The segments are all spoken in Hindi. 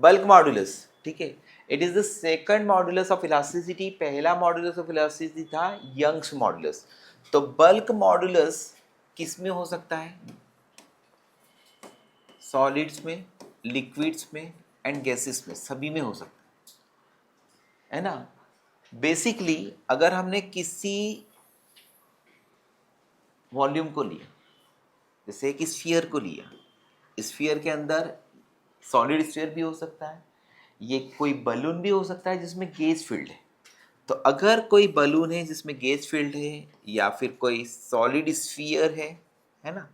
बल्क मॉडुलस, ठीक है, it is the second modulus of elasticity. पहला मॉडुलस ऑफ इलास्टिसिटी था यंग्स मॉडुलस। तो बल्क मॉडुलस किस में हो सकता है? सॉलिड्स में, लिक्विड्स में एंड गैसेस में, सभी में हो सकता है ना। बेसिकली अगर हमने किसी वॉल्यूम को लिया, जैसे एक स्फीयर को लिया, स्फीयर के अंदर सॉलिड स्फीयर भी हो सकता है, ये कोई बलून भी हो सकता है जिसमें गैस फील्ड है। तो अगर कोई बलून है जिसमें गैस फील्ड है या फिर कोई सॉलिड स्फीयर है ना,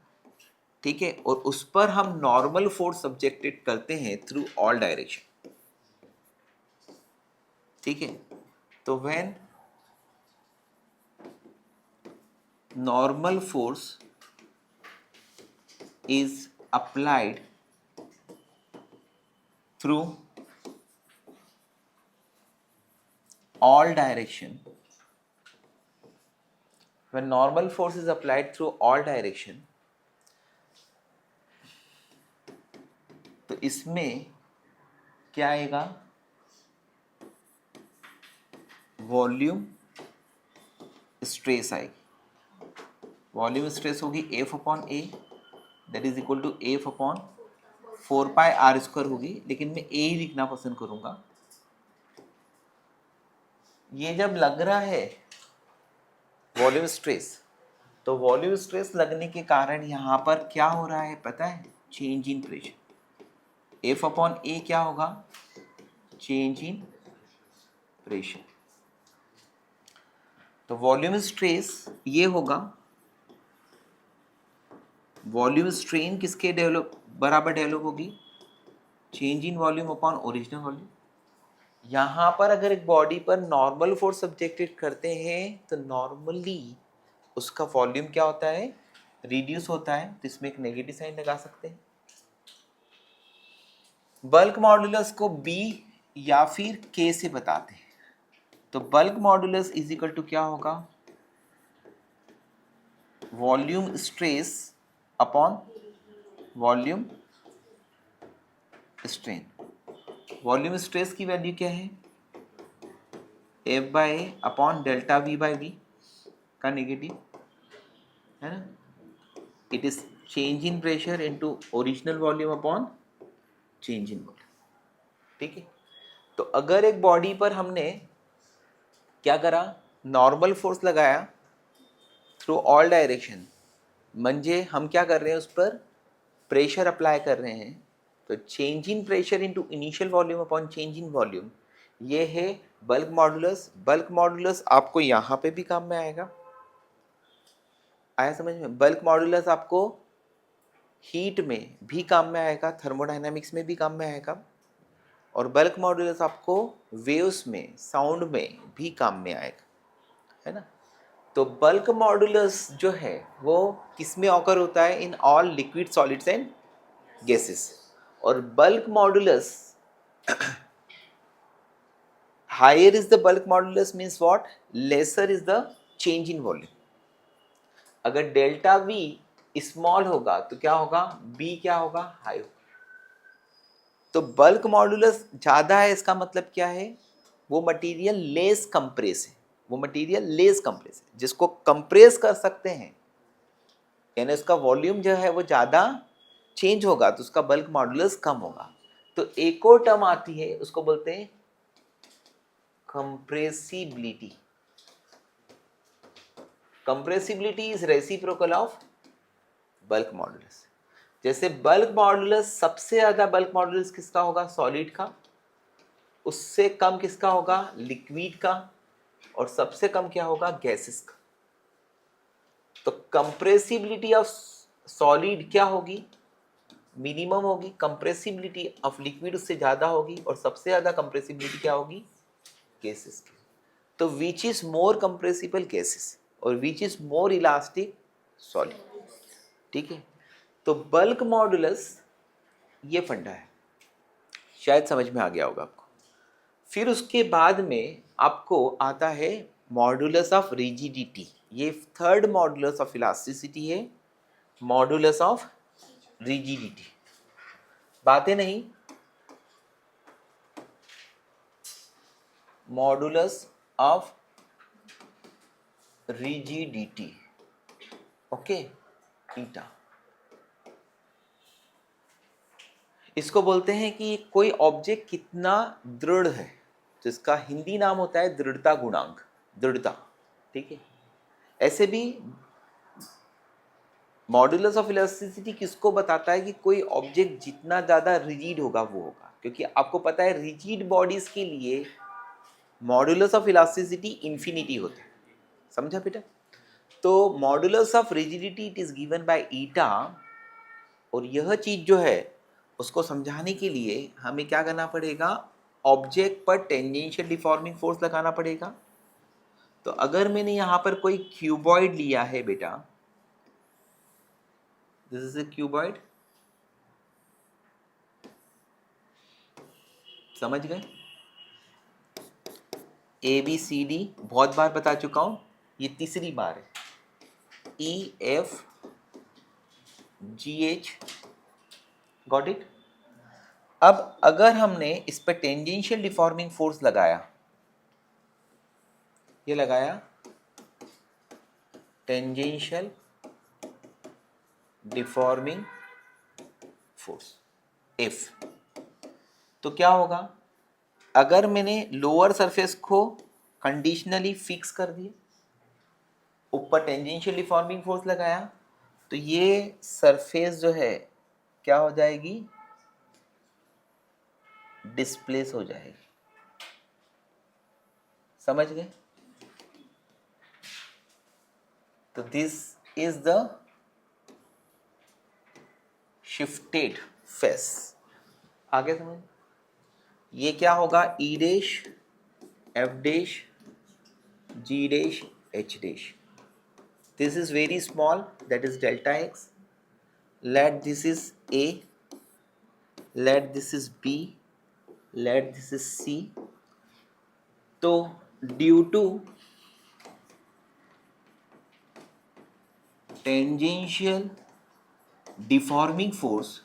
ठीक है, और उस पर हम नॉर्मल फोर्स सब्जेक्टेड करते हैं थ्रू ऑल डायरेक्शन, ठीक है, तो when normal force is applied through all direction, when normal force is applied through all direction, तो इसमें क्या आएगा? वॉल्यूम स्ट्रेस आएगी। वॉल्यूम स्ट्रेस होगी F upon A, that is equal to F upon 4πr² होगी, लेकिन मैं ए ही लिखना पसंद करूंगा। ये जब लग रहा है वॉल्यूम स्ट्रेस, तो वॉल्यूम स्ट्रेस लगने के कारण यहाँ पर क्या हो रहा है पता है? Change in pressure. F upon A क्या होगा? Change in pressure. तो वॉल्यूम स्ट्रेस ये होगा, वॉल्यूम स्ट्रेन किसके बराबर डेवलप होगी? Change in volume upon original volume. यहाँ पर अगर एक बॉडी पर नॉर्मल फोर्स सब्जेक्टेड करते हैं तो नॉर्मली उसका वॉल्यूम क्या होता है? रिड्यूस होता है। तो इसमें एक नेगेटिव साइन लगा सकते हैं। बल्क मॉडुलस को बी या फिर के से बताते हैं। तो bulk modulus is equal to क्या होगा? Volume stress upon volume strain. Volume stress की वैल्यू क्या है? F by A upon delta V by V का नेगेटिव, है ना। It is change in pressure into original volume upon change in volume, ठीक है। तो अगर एक बॉडी पर हमने क्या करा? नॉर्मल फोर्स लगाया थ्रू ऑल डायरेक्शन, म्हणजे हम क्या कर रहे हैं? उस पर प्रेशर अप्लाई कर रहे हैं। तो change in pressure into initial volume upon change in volume, ये है बल्क मॉडुलस। बल्क मॉडुलस आपको यहाँ पे भी काम में आएगा। आया समझ में? बल्क मॉडुलस आपको हीट में भी काम में आएगा, थर्मोडायनामिक्स में भी काम में आएगा, और बल्क मॉडुलस आपको वेव्स में, साउंड में भी काम में आएगा, है ना। तो बल्क मॉडुलस जो है वो किस में ऑकर होता है? In all liquid, solids and gases. और bulk modulus, higher is the bulk modulus means what? Lesser is the change in volume. अगर डेल्टा वी स्मॉल होगा तो क्या होगा? बी क्या होगा? हाई होगा। तो बल्क मॉडुलस ज़्यादा है, इसका मतलब क्या है? वो मटेरियल लेस कंप्रेस है। वो मटेरियल लेस कंप्रेस है, जिसको कंप्रेस कर सकते हैं, यानी उसका वॉल्यूम जो है वो ज़्यादा चेंज होगा तो उसका बल्क मॉडुलस कम होगा। तो एक और टर्म आती है, उसको बोलते हैं compressibility. Compressibility is reciprocal of bulk modulus. जैसे बल्क मॉडुलस, सबसे ज़्यादा बल्क मॉडुलस किसका होगा? सॉलिड का। उससे कम किसका होगा? लिक्विड का। और सबसे कम क्या होगा? गैसेस का। तो कंप्रेसिबिलिटी ऑफ सॉलिड क्या होगी? मिनिमम होगी। कंप्रेसिबिलिटी ऑफ लिक्विड उससे ज़्यादा होगी, और सबसे ज़्यादा कंप्रेसिबिलिटी क्या होगी? गैसेस की। तो which is more compressible? Gases. और which is more elastic? Solid, ठीक है। तो बल्क मॉडुलस ये फंडा है, शायद समझ में आ गया होगा आपको। फिर उसके बाद में आपको आता है मॉडुलस ऑफ रिजिडिटी। ये थर्ड मॉडुलस ऑफ इलास्टिसिटी है, मॉडुलस ऑफ रिजिडिटी। बातें नहीं, मॉडुलस ऑफ रिजिडिटी, ओके, ईटा। इसको बोलते हैं कि कोई ऑब्जेक्ट कितना दृढ़ है, जिसका हिंदी नाम होता है दृढ़ता गुणांक, दृढ़ता, ठीक है। ऐसे भी मॉडुलस ऑफ इलास्टिसिटी किसको बताता है कि कोई ऑब्जेक्ट जितना ज़्यादा रिजिड होगा वो होगा, क्योंकि आपको पता है रिजिड बॉडीज के लिए मॉडुलस ऑफ इलास्टिसिटी इंफिनिटी होता है, समझा बेटा। तो modulus of rigidity it is given by ईटा, और यह चीज जो है उसको समझाने के लिए हमें क्या करना पड़ेगा, ऑब्जेक्ट पर टेंजेंशियल डिफॉर्मिंग फोर्स लगाना पड़ेगा। तो अगर मैंने यहाँ पर कोई क्यूबॉइड लिया है बेटा, दिस इज ए क्यूबॉइड, समझ गए, ए बी सी डी बहुत बार बता चुका हूं, ये तीसरी बार है, E F G H, got it. अब अगर हमने इस पर टेंजेंशियल डिफॉर्मिंग फोर्स लगाया, ये लगाया टेंजेंशियल डिफॉर्मिंग फोर्स एफ, तो क्या होगा, अगर मैंने लोअर सरफेस को कंडीशनली फिक्स कर दिया, ऊपर टेंजेंशियल डिफॉर्मिंग फोर्स लगाया, तो ये सरफेस जो है क्या हो जाएगी, डिस्प्लेस हो जाएगी, समझ गए। तो this is the shifted face, आगे समझ, ये क्या होगा, E dash F dash G dash H dash, this is very small, that is delta x, let this is a, let this is b, let this is c। तो due to tangential deforming force,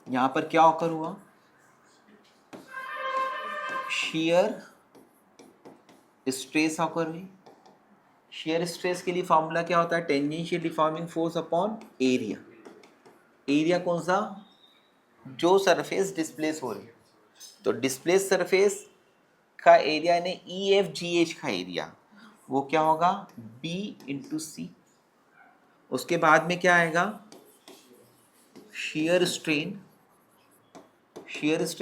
यहां पर क्या ऑकर हुआ, शेयर स्ट्रेस ऑकर हुई। शेयर स्ट्रेस के लिए फॉर्मूला क्या होता है, tangential deforming force upon area, area कौन सा, जो सरफेस डिस्प्लेस हो रही है, तो डिस्प्लेस सरफेस का एरिया यानी ई एफ जी एच का एरिया, वो क्या होगा, बी इंटू सी। उसके बाद में क्या आएगा, shear strain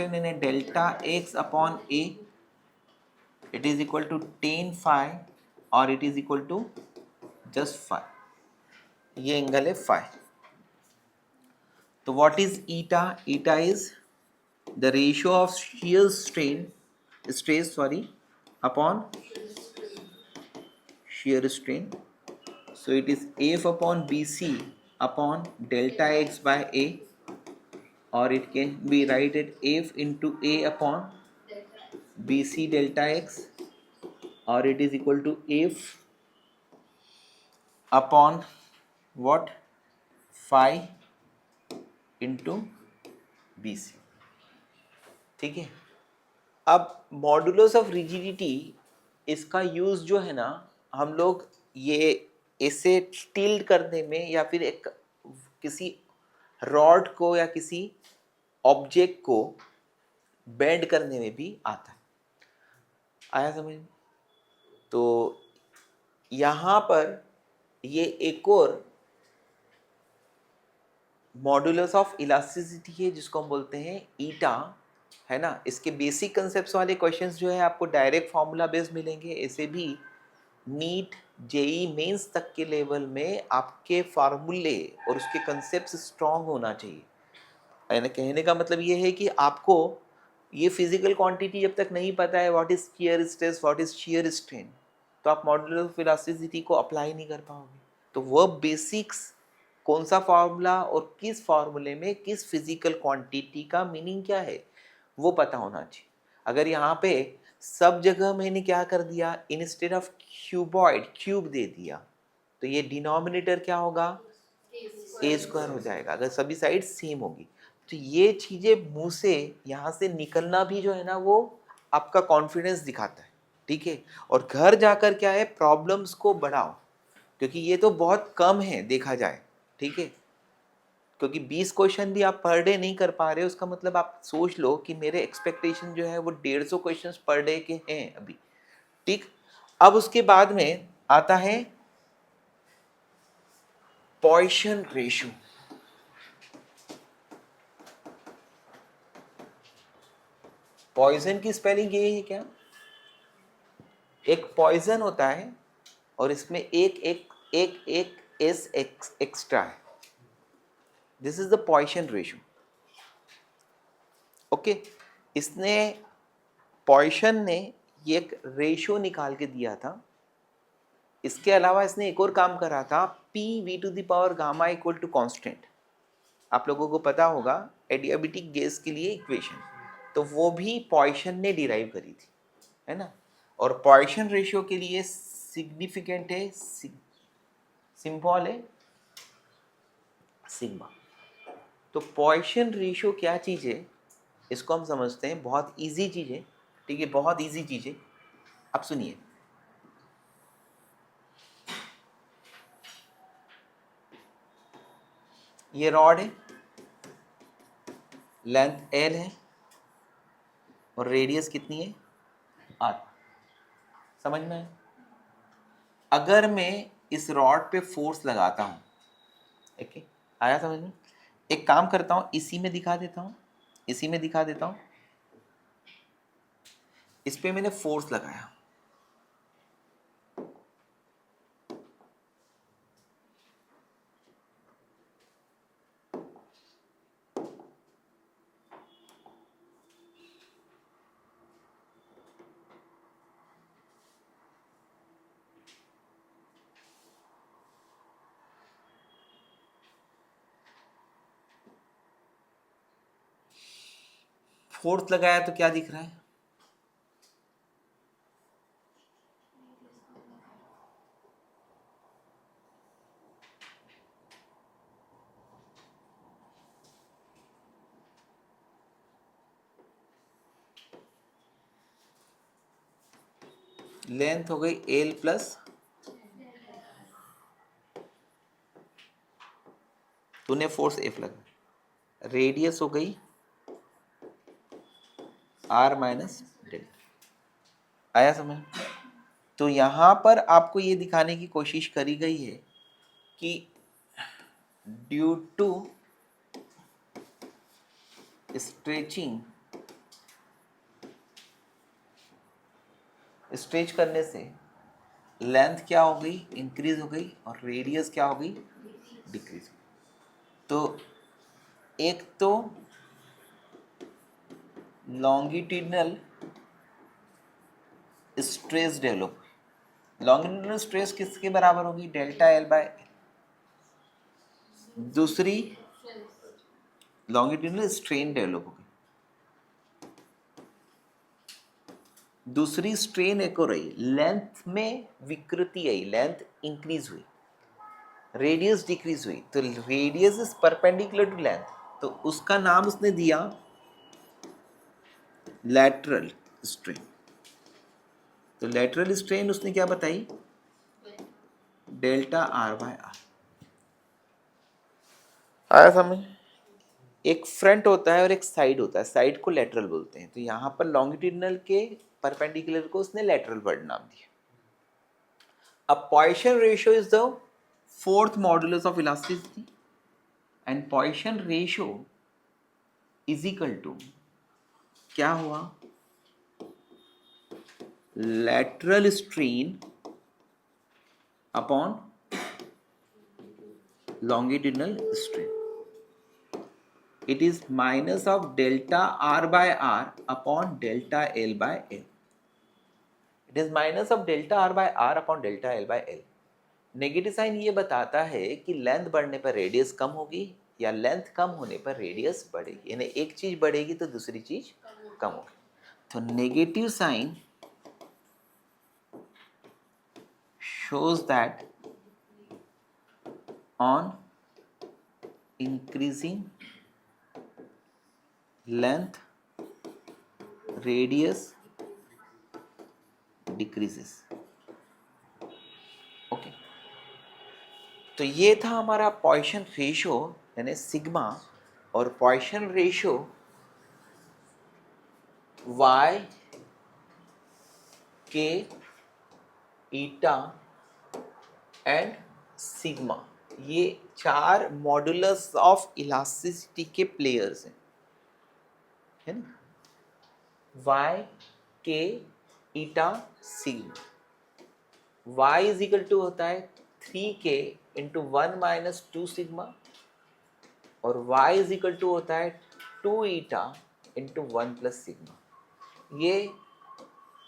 यानी delta X upon A, it is equal to tan phi और it is equal to just phi, ये एंगल है phi। तो what is eta, eta is the ratio of shear stress upon shear strain, so it is f upon bc upon delta x by a, or it can be written f into a upon bc delta x, or it is equal to f upon what, phi into bc, ठीक है। अब मॉडुलस ऑफ रिजिडिटी, इसका यूज जो है ना, हम लोग ये इसे टिल्ड करने में या फिर एक किसी रॉड को या किसी ऑब्जेक्ट को बेंड करने में भी आता है, आया समझ में। तो यहाँ पर ये एक और मॉडुलस ऑफ इलास्टिसिटी है जिसको हम बोलते हैं ईटा, है ना। इसके बेसिक कंसेप्ट वाले क्वेश्चंस जो है आपको डायरेक्ट फार्मूला बेस मिलेंगे, ऐसे भी नीट जेई मेंस तक के लेवल में आपके फार्मूले और उसके कंसेप्ट स्ट्रांग होना चाहिए। यानी कहने का मतलब ये है कि आपको ये फिजिकल क्वांटिटी जब तक नहीं पता है, what is shear stress, what is shear strain, तो आप मॉडुलस ऑफ इलास्टिसिटी को अप्लाई नहीं कर पाओगे। तो वह बेसिक्स, कौन सा फार्मूला और किस फार्मूले में किस फिजिकल क्वांटिटी का मीनिंग क्या है, वो पता होना चाहिए। अगर यहाँ पे सब जगह मैंने क्या कर दिया, इंस्टेड ऑफ क्यूबॉइड क्यूब दे दिया, तो ये डिनोमिनेटर क्या होगा, ए स्क्वायर हो जाएगा, अगर सभी साइड सेम होगी। तो ये चीजें मुंह से यहाँ से निकलना भी जो है ना वो आपका कॉन्फिडेंस दिखाता है, ठीक है। और घर जाकर क्या है, प्रॉब्लम्स को बढ़ाओ, क्योंकि ये तो बहुत कम है देखा जाए, ठीक है। क्योंकि 20 क्वेश्चन भी आप पर डे नहीं कर पा रहे हो, उसका मतलब आप सोच लो कि मेरे एक्सपेक्टेशन जो है वो 150 क्वेश्चंस पर डे के हैं अभी, ठीक। अब उसके बाद में आता है पॉइसन रेशियो। पॉइजन की स्पेलिंग ये है क्या, एक पॉइजन होता है और इसमें एक एक एक एक एस एक्स्ट्रा है, this is the Poisson ratio, okay. इसने पॉइसन ने ये एक रेशियो निकाल के दिया था। इसके अलावा इसने एक और काम करा था, P V to the power gamma equal to constant. आप लोगों को पता होगा एडियाबेटिक गैस के लिए इक्वेशन, तो वो भी पॉइसन ने डिराइव करी थी, है ना। और पॉइसन रेशियो के लिए सिग्निफिकेंट है, सिंबल है सिग्मा। तो पॉइसन रेशियो क्या चीज़ है, इसको हम समझते हैं, बहुत इजी चीज़ है, ठीक है, बहुत इजी चीज़ है। अब सुनिए, ये रॉड है, लेंथ एल है और रेडियस कितनी है आर, समझ में आया? अगर मैं इस रॉड पे फोर्स लगाता हूँ, ठीक है, आया समझ में? एक काम करता हूँ, इसी में दिखा देता हूँ, इसी में दिखा देता हूँ। इस पे मैंने फोर्स लगाया, फोर्स लगाया तो क्या दिख रहा है, लेंथ हो गई एल प्लस, तूने फोर्स एफ लगा, रेडियस हो गई आर माइनस डेल्टा। आया समझ? तो यहां पर आपको ये दिखाने की कोशिश करी गई है कि ड्यू टू स्ट्रेचिंग, स्ट्रेच करने से लेंथ क्या हो गई, इंक्रीज हो गई, और रेडियस क्या हो गई, डिक्रीज। तो एक तो longitudinal stress develop, longitudinal stress किसके बराबर होगी, डेल्टा एल बाय, दूसरी लॉन्गिट्यूडनल स्ट्रेन डेवलप होगी, दूसरी स्ट्रेन एक हो रही, लेंथ में विकृति आई, लेंथ इंक्रीज हुई, रेडियस डिक्रीज हुई, तो radius is perpendicular to length, तो उसका नाम उसने दिया लैटरल स्ट्रेन। तो लैटरल स्ट्रेन उसने क्या बताई, डेल्टा आर बाय आर। आया समझ? एक फ्रंट होता है और एक साइड होता है, साइड को लैटरल बोलते हैं, तो यहां पर लॉन्गिट्यूडनल के परपेंडिकुलर को उसने लैटरल वर्ड नाम दिया। अब Poisson ratio is the fourth modulus of elasticity, and Poisson ratio is equal to क्या हुआ, lateral strain upon longitudinal strain. It is minus of delta r by r upon delta l by l. It is minus of delta r by r upon delta l by l. Negative sign ये बताता है कि लेंथ बढ़ने पर रेडियस कम होगी या लेंथ कम होने पर रेडियस बढ़ेगी, यानी एक चीज बढ़ेगी तो दूसरी चीज कम होगी। तो negative sign shows that on increasing length radius decreases. Okay, तो ये था हमारा पॉइसन रेशियो यानी सिग्मा, और पॉइसन रेशियो y के ईटा एंड सिग्मा, ये चार मॉडुलस ऑफ इलास्टिसिटी के प्लेयर्स हैं, है ना। y के eta sigma, y is equal to होता है 3k इंटू 1 माइनस 2 सिग्मा, और y इज इक्वल टू होता है 2 ईटा इंटू 1 प्लस सिग्मा। ये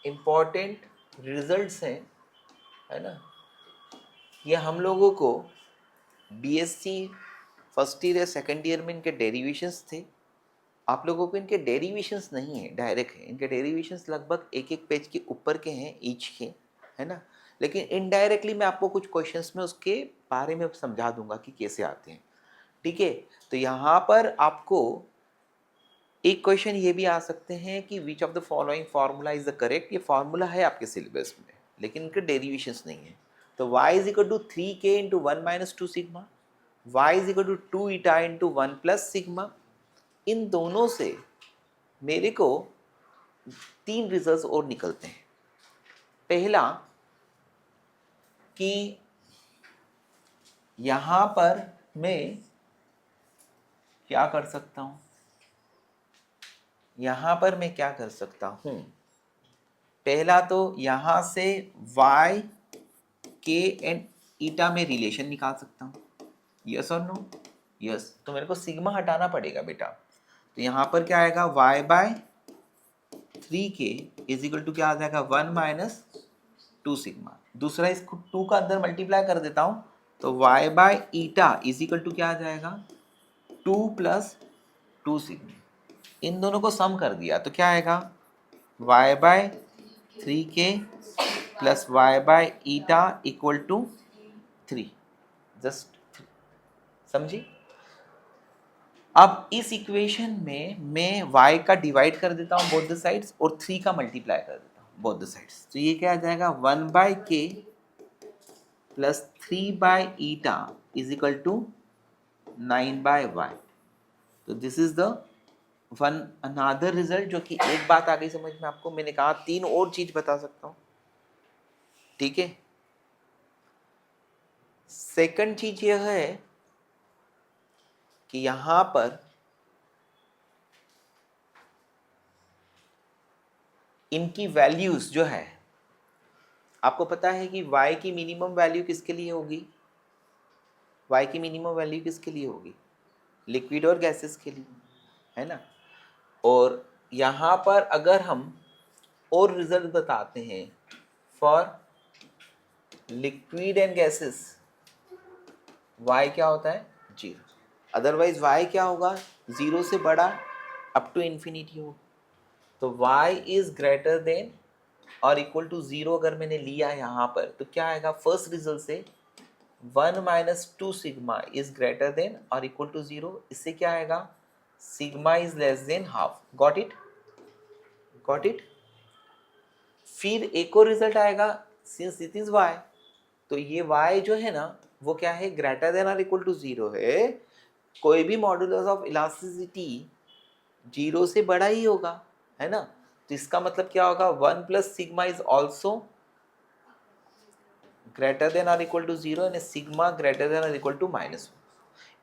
इम्पॉर्टेंट रिजल्ट्स हैं, है ना। ये हम लोगों को बीएससी फर्स्ट ईयर या सेकेंड ईयर में इनके डेरिवेशंस थे। आप लोगों को इनके डेरिवेशंस नहीं है, डायरेक्ट है। इनके डेरिवेशंस लगभग एक एक पेज के ऊपर के हैं ईच के, है ना। लेकिन इनडायरेक्टली मैं आपको कुछ क्वेश्चंस में उसके बारे में समझा दूंगा कि कैसे आते हैं, ठीक है। तो यहाँ पर आपको एक क्वेश्चन ये भी आ सकते हैं कि which of the following formula is the correct. ये फार्मूला है आपके सिलेबस में, लेकिन इनके डेरिवेशंस नहीं है। तो y is equal to 3k into 1 minus 2 sigma, y is equal to 2 eta into 1 plus sigma. इन दोनों से मेरे को 3 रिजल्ट्स और निकलते हैं। पहला कि यहाँ पर मैं क्या कर सकता हूँ, यहाँ पर मैं क्या कर सकता हूँ, पहला तो यहाँ से y के एंड ईटा में रिलेशन निकाल सकता हूँ, यस और नो, यस। तो मेरे को सिग्मा हटाना पड़ेगा बेटा। तो यहाँ पर क्या आएगा, y by 3k is equal to क्या आ जाएगा, 1 माइनस 2 सिग्मा। दूसरा इसको 2 का अंदर मल्टीप्लाई कर देता हूँ, तो y by eta is equal to क्या आ जाएगा, 2 प्लस 2 सिग्मा। इन दोनों को सम कर दिया तो क्या आएगा, y by 3k plus y by eta equal to 3, just 3। समझी। अब इस इक्वेशन में मैं y का डिवाइड कर देता हूँ बोथ द साइड्स, और 3 का मल्टीप्लाई कर देता हूँ बोथ द साइड्स। तो ये क्या आ जाएगा, 1 by k plus 3 by eta is equal to 9 by y। तो this is the one another result, जो कि एक बात आ गई समझ में आपको। मैंने कहा 3 और चीज बता सकता हूँ, ठीक है। सेकंड चीज यह है कि यहां पर इनकी वैल्यूज जो है, आपको पता है कि y की मिनिमम वैल्यू किसके लिए होगी, y की मिनिमम वैल्यू किसके लिए होगी, लिक्विड और गैसेस के लिए, है ना। और यहाँ पर अगर हम और रिजल्ट बताते हैं for liquid and gases, y क्या होता है, 0। अदरवाइज y क्या होगा, 0 से बड़ा अप टू इन्फिनिटी हो। तो y इज ग्रेटर देन और इक्वल टू 0 अगर मैंने लिया यहाँ पर, तो क्या आएगा, फर्स्ट रिजल्ट से 1 minus 2 sigma is greater than और इक्वल टू 0। इससे क्या आएगा, sigma is less than half. Got it, got it. फिर एक और रिजल्ट आएगा, सिंस इट इज y, तो ये y जो है ना वो क्या है, ग्रेटर देन और इक्वल टू 0 है। कोई भी मॉडुलस ऑफ इलास्टिसिटी 0 से बड़ा ही होगा, है ना। तो इसका मतलब क्या होगा, 1 plus sigma is also greater than और equal to 0 and sigma greater than और इक्वल टू -1।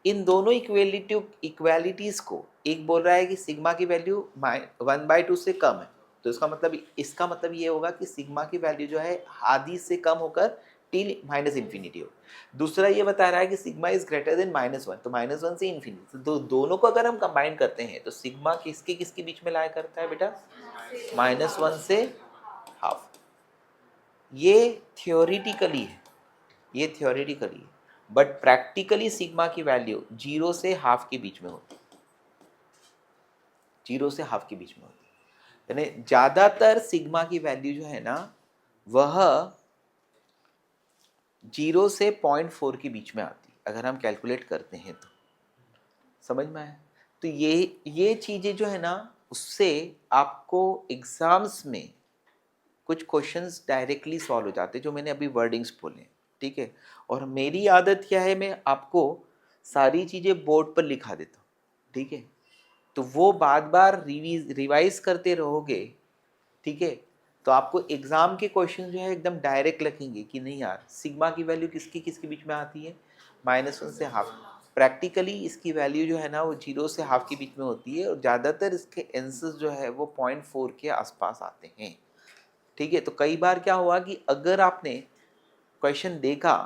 इन दोनों इक्वालिटीज को, एक बोल रहा है कि सिग्मा की वैल्यू 1/2 से कम है, तो इसका मतलब ये होगा कि सिग्मा की वैल्यू जो है आधी से कम होकर टी माइनस इन्फिनिटी हो। दूसरा ये बता रहा है कि सिग्मा इज ग्रेटर देन -1, तो -1 से इन्फिनिटी। तो दोनों को अगर हम कंबाइन करते हैं तो सिग्मा किसके किसके बीच में लाया करता है बेटा, -1 से हाफ। ये थियोरिटिकली है, ये थियोरिटिकली है, बट प्रैक्टिकली सिग्मा की वैल्यू 0 से हाफ के बीच में होती है, 0 से हाफ के बीच में होती है। यानी ज्यादातर सिग्मा की वैल्यू जो है ना वह 0 से 0.4 के बीच में आती है, अगर हम कैलकुलेट करते हैं तो। समझ में आया। तो ये चीज़ें जो है ना, उससे आपको एग्जाम्स में कुछ क्वेश्चंस डायरेक्टली सॉल्व हो जाते हैं, जो मैंने अभी वर्डिंग्स बोले, ठीक है। और मेरी आदत क्या है, मैं आपको सारी चीज़ें बोर्ड पर लिखा देता हूँ, ठीक है। तो वो बार बार रिवाइज करते रहोगे, ठीक है, तो आपको एग्जाम के क्वेश्चन जो है एकदम डायरेक्ट लगेंगे कि नहीं यार, सिग्मा की वैल्यू किसकी किसके बीच में आती है, -1 से हाफ। प्रैक्टिकली इसकी वैल्यू जो है ना वो 0 से हाफ के बीच में होती है, और ज़्यादातर इसके आंसर्स जो है वो 0.4 के आसपास आते हैं, ठीक है। तो कई बार क्या हुआ कि अगर आपने क्वेश्चन देखा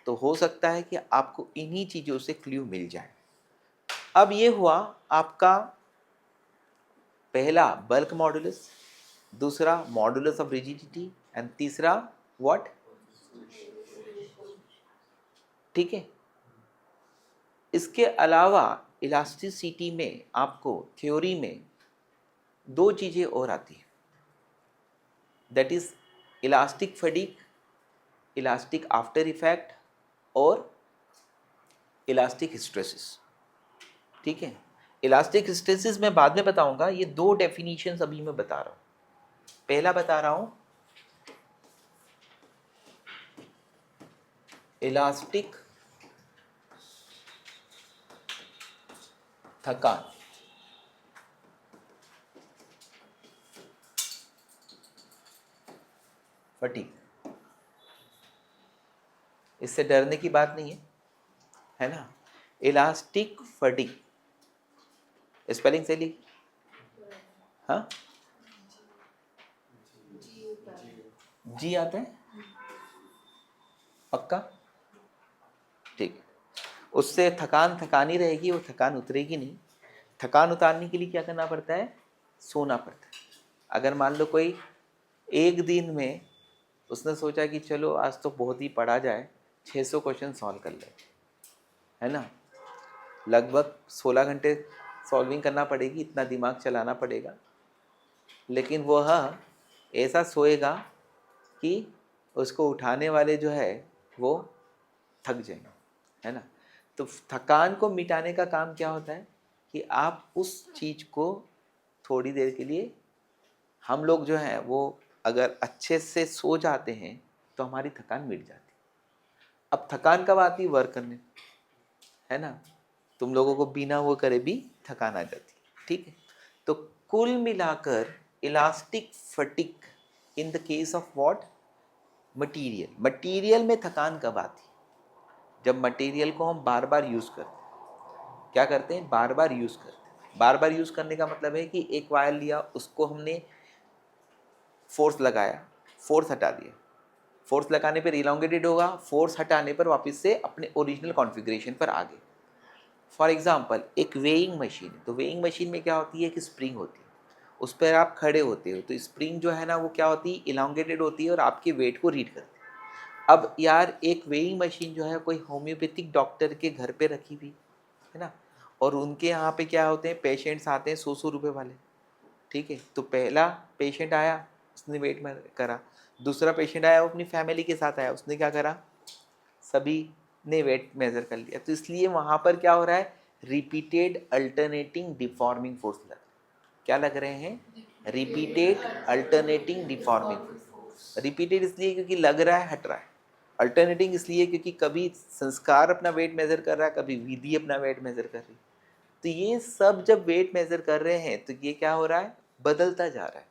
तो हो सकता है कि आपको इन्हीं चीज़ों से क्ल्यू मिल जाए। अब ये हुआ आपका पहला बल्क मॉडुलस, दूसरा मॉडुलस ऑफ रिजिडिटी, एंड तीसरा व्हाट, ठीक है। इसके अलावा इलास्टिसिटी में आपको थ्योरी में दो चीज़ें और आती है, that is elastic fatigue, elastic after effect और इलास्टिक हिस्टेरेसिस, ठीक है। इलास्टिक हिस्टेरेसिस मैं बाद में बताऊंगा, ये दो डेफिनेशंस अभी मैं बता रहा हूं। पहला बता रहा हूं इलास्टिक थकान, फटीग, इससे डरने की बात नहीं है ना। इलास्टिक फटीग, स्पेलिंग से लिख, हाँ जी आता है, पक्का, ठीक। उससे थकान थकानी रहेगी, वो थकान उतरेगी नहीं। थकान उतारने के लिए क्या करना पड़ता है, सोना पड़ता है। अगर मान लो कोई एक दिन में उसने सोचा कि चलो आज तो बहुत ही पढ़ा जाए, 600 क्वेश्चन सॉल्व कर ले, है ना, लगभग 16 घंटे सॉल्विंग करना पड़ेगी, इतना दिमाग चलाना पड़ेगा, लेकिन वह ऐसा सोएगा कि उसको उठाने वाले जो है वो थक जाएंगे, है ना। तो थकान को मिटाने का काम क्या होता है कि आप उस चीज़ को थोड़ी देर के लिए, हम लोग जो है वो अगर अच्छे से सो जाते हैं तो हमारी थकान मिट जाती है। अब थकान कब आती है, वर्क करने, है ना, तुम लोगों को बिना वो करे भी थकान आ जाती है, ठीक है। तो कुल मिलाकर elastic fatigue in the case of what, material, material में थकान कब आती है, जब मटेरियल को हम बार बार यूज़ करते हैं। क्या करते हैं, बार बार यूज़ करते हैं। बार बार यूज़ करने का मतलब है कि एक वायर लिया, उसको हमने फोर्स लगाया, फोर्स हटा दिया, फोर्स लगाने पर इलांगेटेड होगा, फोर्स हटाने पर वापस से अपने ओरिजिनल कॉन्फ़िगरेशन पर आ गए। फॉर एग्जांपल एक वेइंग मशीन, तो वेइंग मशीन में क्या होती है कि स्प्रिंग होती है, उस पर आप खड़े होते हो, तो स्प्रिंग जो है ना वो क्या होती है, इलांगेटेड होती है और आपके वेट को रीड करती है। अब यार एक वेइंग मशीन जो है कोई होम्योपैथिक डॉक्टर के घर पे रखी हुई है ना, और उनके यहाँ पे क्या होते हैं, पेशेंट्स आते हैं 100-100 रुपये वाले, ठीक है। तो पहला पेशेंट आया, उसने वेट में करा, दूसरा पेशेंट आया वो अपनी फैमिली के साथ आया, उसने क्या करा, सभी ने वेट मेजर कर लिया। तो इसलिए वहाँ पर क्या हो रहा है, रिपीटेड अल्टरनेटिंग डिफॉर्मिंग फोर्स लग, क्या लग रहे हैं, repeated alternating deforming force. Repeated इसलिए क्योंकि लग रहा है, हट रहा है। अल्टरनेटिंग इसलिए क्योंकि कभी संस्कार अपना वेट मेजर कर रहा है, कभी विधि अपना वेट मेजर कर रही है। तो ये सब जब वेट मेजर कर रहे हैं तो ये क्या हो रहा है, बदलता जा रहा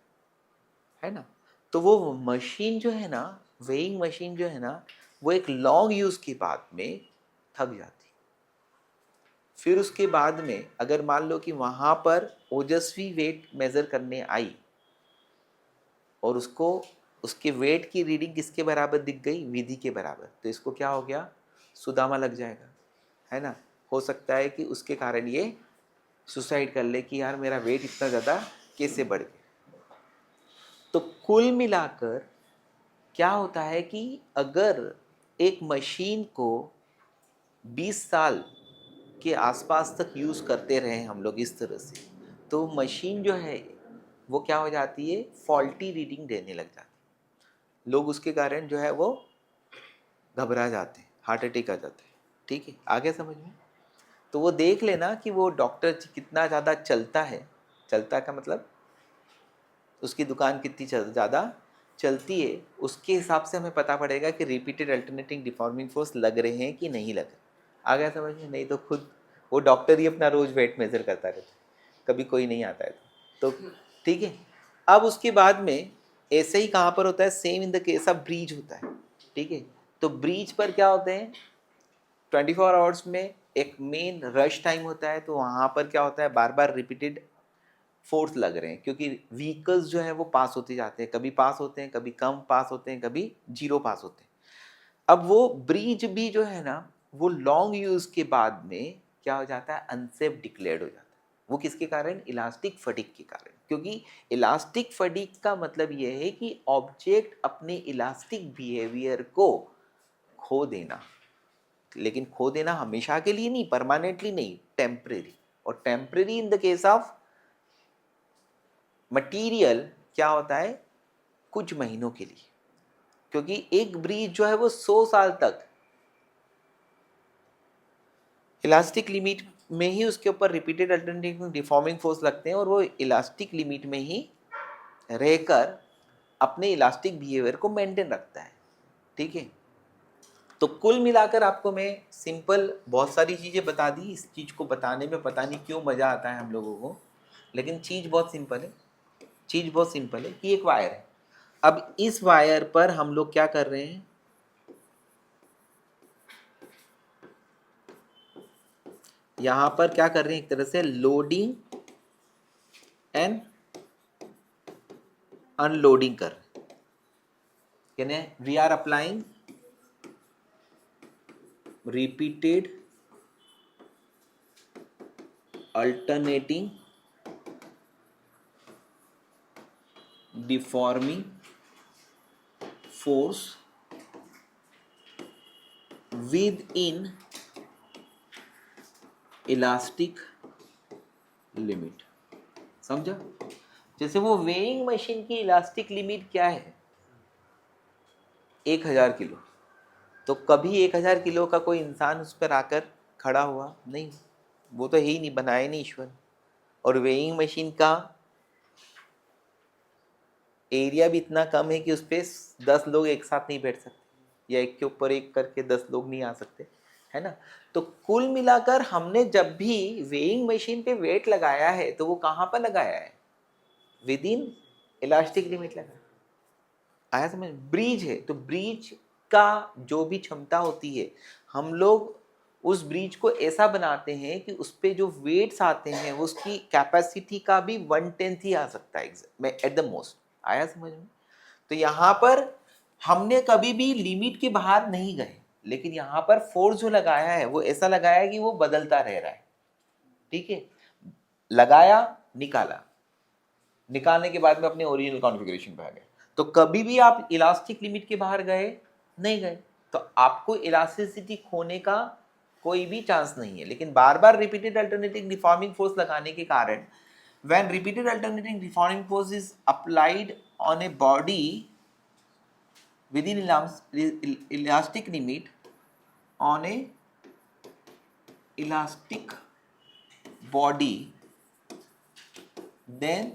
है ना। तो वो मशीन जो है ना, वेइंग मशीन जो है ना, वो एक लॉन्ग यूज के बाद में थक जाती। फिर उसके बाद में अगर मान लो कि वहां पर ओजस्वी वेट मेजर करने आई और उसको उसके वेट की रीडिंग किसके बराबर दिख गई, विधि के बराबर, तो इसको क्या हो गया, सुदामा लग जाएगा, है ना। हो सकता है कि उसके कारण ये सुसाइड कर ले कि यार मेरा वेट इतना ज़्यादा कैसे बढ़ गया। तो कुल मिलाकर क्या होता है कि अगर एक मशीन को 20 साल के आसपास तक यूज़ करते रहे हम लोग इस तरह से, तो मशीन जो है वो क्या हो जाती है, फॉल्टी रीडिंग देने लग जाती है। लोग उसके कारण जो है वो घबरा जाते हैं, हार्ट अटैक आ जाता है, ठीक है, आ गया समझ में। तो वो देख लेना कि वो डॉक्टर कितना ज़्यादा चलता है, चलता का मतलब उसकी दुकान कितनी ज़्यादा चलती है, उसके हिसाब से हमें पता पड़ेगा कि रिपीटेड अल्टरनेटिंग डिफॉर्मिंग फोर्स लग रहे हैं कि नहीं लग रहे। आ गया समझ में? नहीं तो खुद वो डॉक्टर ही अपना रोज वेट मेजर करता रहता है, कभी कोई नहीं आता है तो ठीक है। अब उसके बाद में ऐसे ही कहाँ पर होता है, same in the case of bridge होता है, ठीक है। तो ब्रीज पर क्या होते हैं, 24 आवर्स में एक मेन रश टाइम होता है, तो वहाँ पर क्या होता है, बार बार रिपीटेड फोर्स लग रहे हैं, क्योंकि व्हीकल्स जो है वो पास होते जाते हैं, कभी पास होते हैं, कभी कम पास होते हैं, कभी जीरो पास होते हैं। अब वो ब्रिज भी जो है ना, वो लॉन्ग यूज के बाद में क्या हो जाता है, अनसेफ डिक्लेयर्ड हो जाता है। वो किसके कारण, इलास्टिक फटीग के कारण। क्योंकि इलास्टिक फटीग का मतलब ये है कि ऑब्जेक्ट अपने इलास्टिक बिहेवियर को खो देना, लेकिन खो देना हमेशा के लिए नहीं, परमानेंटली नहीं, टेम्परेरी। और temporary in the case of material क्या होता है, कुछ महीनों के लिए। क्योंकि एक ब्रीज जो है वो 100 साल तक इलास्टिक लिमिट में ही उसके ऊपर रिपीटेड अल्टरनेटिंग डिफॉर्मिंग फोर्स लगते हैं, और वो इलास्टिक लिमिट में ही रहकर अपने इलास्टिक बिहेवियर को मेंटेन रखता है, ठीक है। तो कुल मिलाकर आपको मैं सिंपल बहुत सारी चीज़ें बता दी। इस चीज़ को बताने में पता नहीं क्यों मज़ा आता है हम लोगों को, लेकिन चीज़ बहुत सिंपल है। चीज़ बहुत सिंपल है कि एक वायर है, अब इस वायर पर हम लोग क्या कर रहे हैं, यहां पर क्या कर रहे हैं, एक तरह से लोडिंग एंड अनलोडिंग कर रहे हैं, यानी we are applying repeated alternating deforming force with in elastic limit. समझा? जैसे वो वेइंग मशीन की इलास्टिक लिमिट क्या है, 1000 किलो। तो कभी 1000 किलो का कोई इंसान उस पर आकर खड़ा हुआ नहीं, वो तो है ही नहीं, बनाए नहीं ईश्वर। और वेइंग मशीन का एरिया भी इतना कम है कि उस पर 10 लोग एक साथ नहीं बैठ सकते, या एक के ऊपर एक करके 10 लोग नहीं आ सकते, है ना। तो कुल मिलाकर हमने जब भी वेइंग मशीन पे वेट लगाया है, तो वो कहाँ पर लगाया है, विद इन इलास्टिक लिमिट लगाया। आया समझ? ब्रिज है तो ब्रिज का जो भी क्षमता होती है, हम लोग उस ब्रिज को ऐसा बनाते हैं कि उस पे जो वेट्स आते हैं वो उसकी कैपेसिटी का भी 1/10 ही आ सकता है एट द मोस्ट। आया समझ में? तो यहाँ पर हमने कभी भी लिमिट के बाहर नहीं गए, लेकिन यहाँ पर फोर्स जो लगाया है वो ऐसा लगाया है कि वो बदलता रह रहा है, ठीक है। लगाया, निकाला, निकालने के बाद में अपने ओरिजिनल कॉन्फ़िगरेशन पे आ गए। तो कभी भी आप इलास्टिक लिमिट के बाहर गए नहीं गए, तो आपको इलास्टिसिटी खोने का कोई भी चांस नहीं है। लेकिन बार बार रिपीटेड अल्टरनेटिंग डिफॉर्मिंग फोर्स लगाने के कारण, when repeated alternating deforming force is applied on a body within elastic limit, on a elastic body, then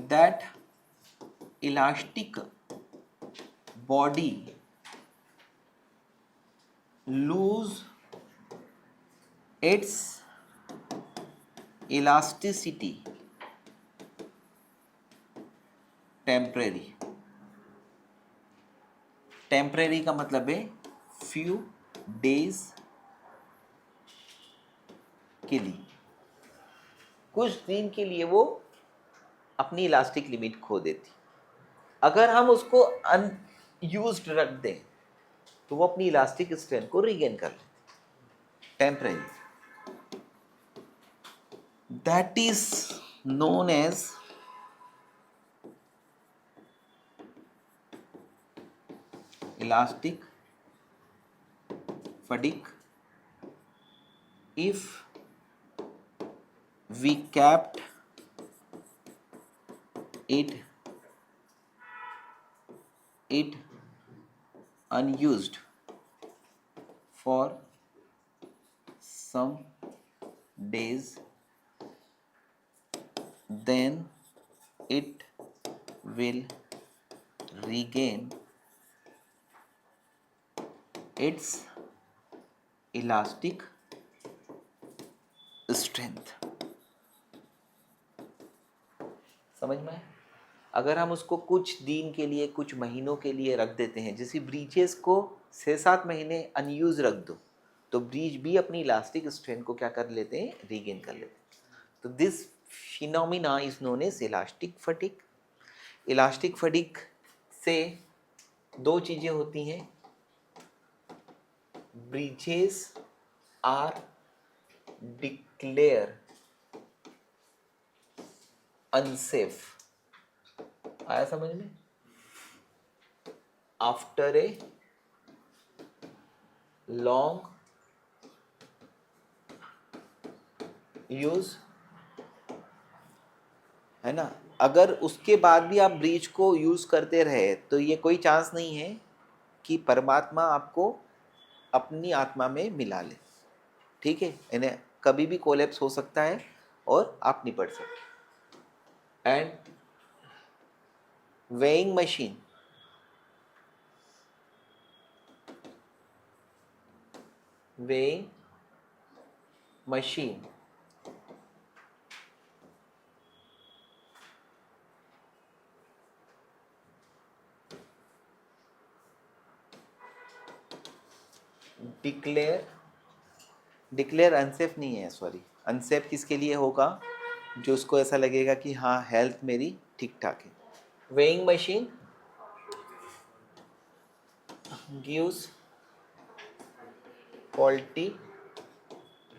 that elastic body lose its elasticity temporary। Temporary का मतलब है फ्यू डेज के लिए, कुछ दिन के लिए वो अपनी इलास्टिक लिमिट खो देती। अगर हम उसको अनयूज्ड रख दें तो वो अपनी इलास्टिक स्ट्रेंथ को रीगेन कर लेती। Temporary, that is known as elastic fatigue if we kept it unused for some days, then it will regain its elastic strength. समझ में? अगर हम उसको कुछ दिन के लिए, कुछ महीनों के लिए रख देते हैं, जैसे ब्रीचेस को 6-7 महीने अनयूज रख दो, तो ब्रीच भी अपनी इलास्टिक स्ट्रेंथ को क्या कर लेते हैं, रीगेन कर लेते हैं. तो this phenomena is known as elastic fatigue. Elastic fatigue से दो चीजें होती हैं. Bridges are declare unsafe. आया समझ में? आफ्टर ए लॉन्ग यूज, है ना. अगर उसके बाद भी आप ब्रीच को यूज करते रहे तो ये कोई चांस नहीं है कि परमात्मा आपको अपनी आत्मा में मिला ले. ठीक है, इन्हें कभी भी कोलैप्स हो सकता है और आप निपट सकते. And weighing machine, weighing machine declare unsafe नहीं है, सॉरी. अनसेफ किसके लिए होगा? जो उसको ऐसा लगेगा कि हाँ हेल्थ मेरी ठीक ठाक है. Weighing machine gives faulty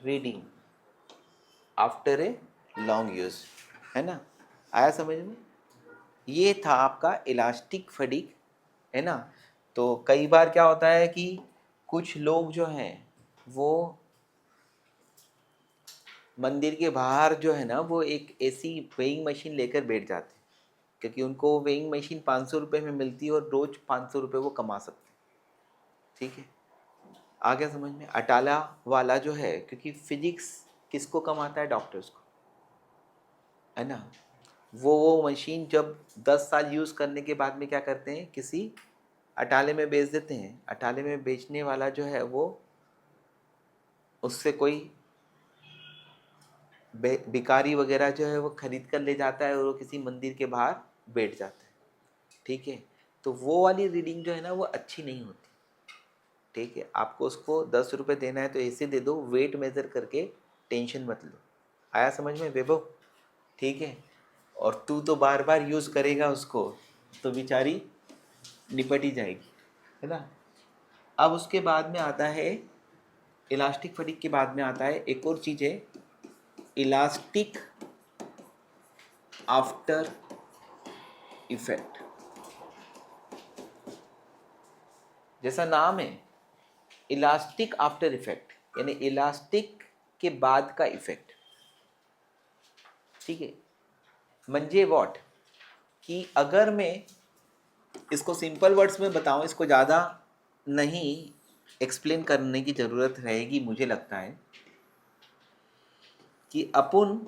reading after a long use, है ना. आया समझ में? ये था आपका इलास्टिक फटीग, है ना. तो कई बार क्या होता है कि कुछ लोग जो हैं वो मंदिर के बाहर जो है ना, वो एक ऐसी वेइंग मशीन लेकर बैठ जाते हैं, क्योंकि उनको वेइंग मशीन 500 रुपये में मिलती है और रोज 500 रुपये वो कमा सकते हैं. ठीक है, आ गया समझ में? अटाला वाला जो है, क्योंकि फिजिक्स किसको कमाता है? डॉक्टर्स को, है ना. वो मशीन जब 10 साल यूज़ करने के बाद में क्या करते हैं, किसी अटाले में बेच देते हैं. अटाले में बेचने वाला जो है वो उससे कोई भिखारी वगैरह जो है वो खरीद कर ले जाता है और वो किसी मंदिर के बाहर बैठ जाता है. ठीक है, तो वो वाली रीडिंग जो है ना वो अच्छी नहीं होती. ठीक है, आपको उसको 10 रुपये देना है तो ऐसे दे दो, वेट मेज़र करके, टेंशन मत लो. आया समझ में वैभव? ठीक है, और तू तो बार बार यूज़ करेगा उसको तो बेचारी निपट ही जाएगी, है ना. अब उसके बाद में आता है, इलास्टिक फटीग के बाद में आता है एक और चीज़ है, इलास्टिक आफ्टर इफेक्ट. जैसा नाम है, इलास्टिक आफ्टर इफेक्ट, यानी इलास्टिक के बाद का इफेक्ट. ठीक है, म्हणजे व्हाट, कि अगर मैं इसको सिंपल वर्ड्स में बताऊं, इसको ज़्यादा नहीं एक्सप्लेन करने की ज़रूरत रहेगी मुझे लगता है, कि अपन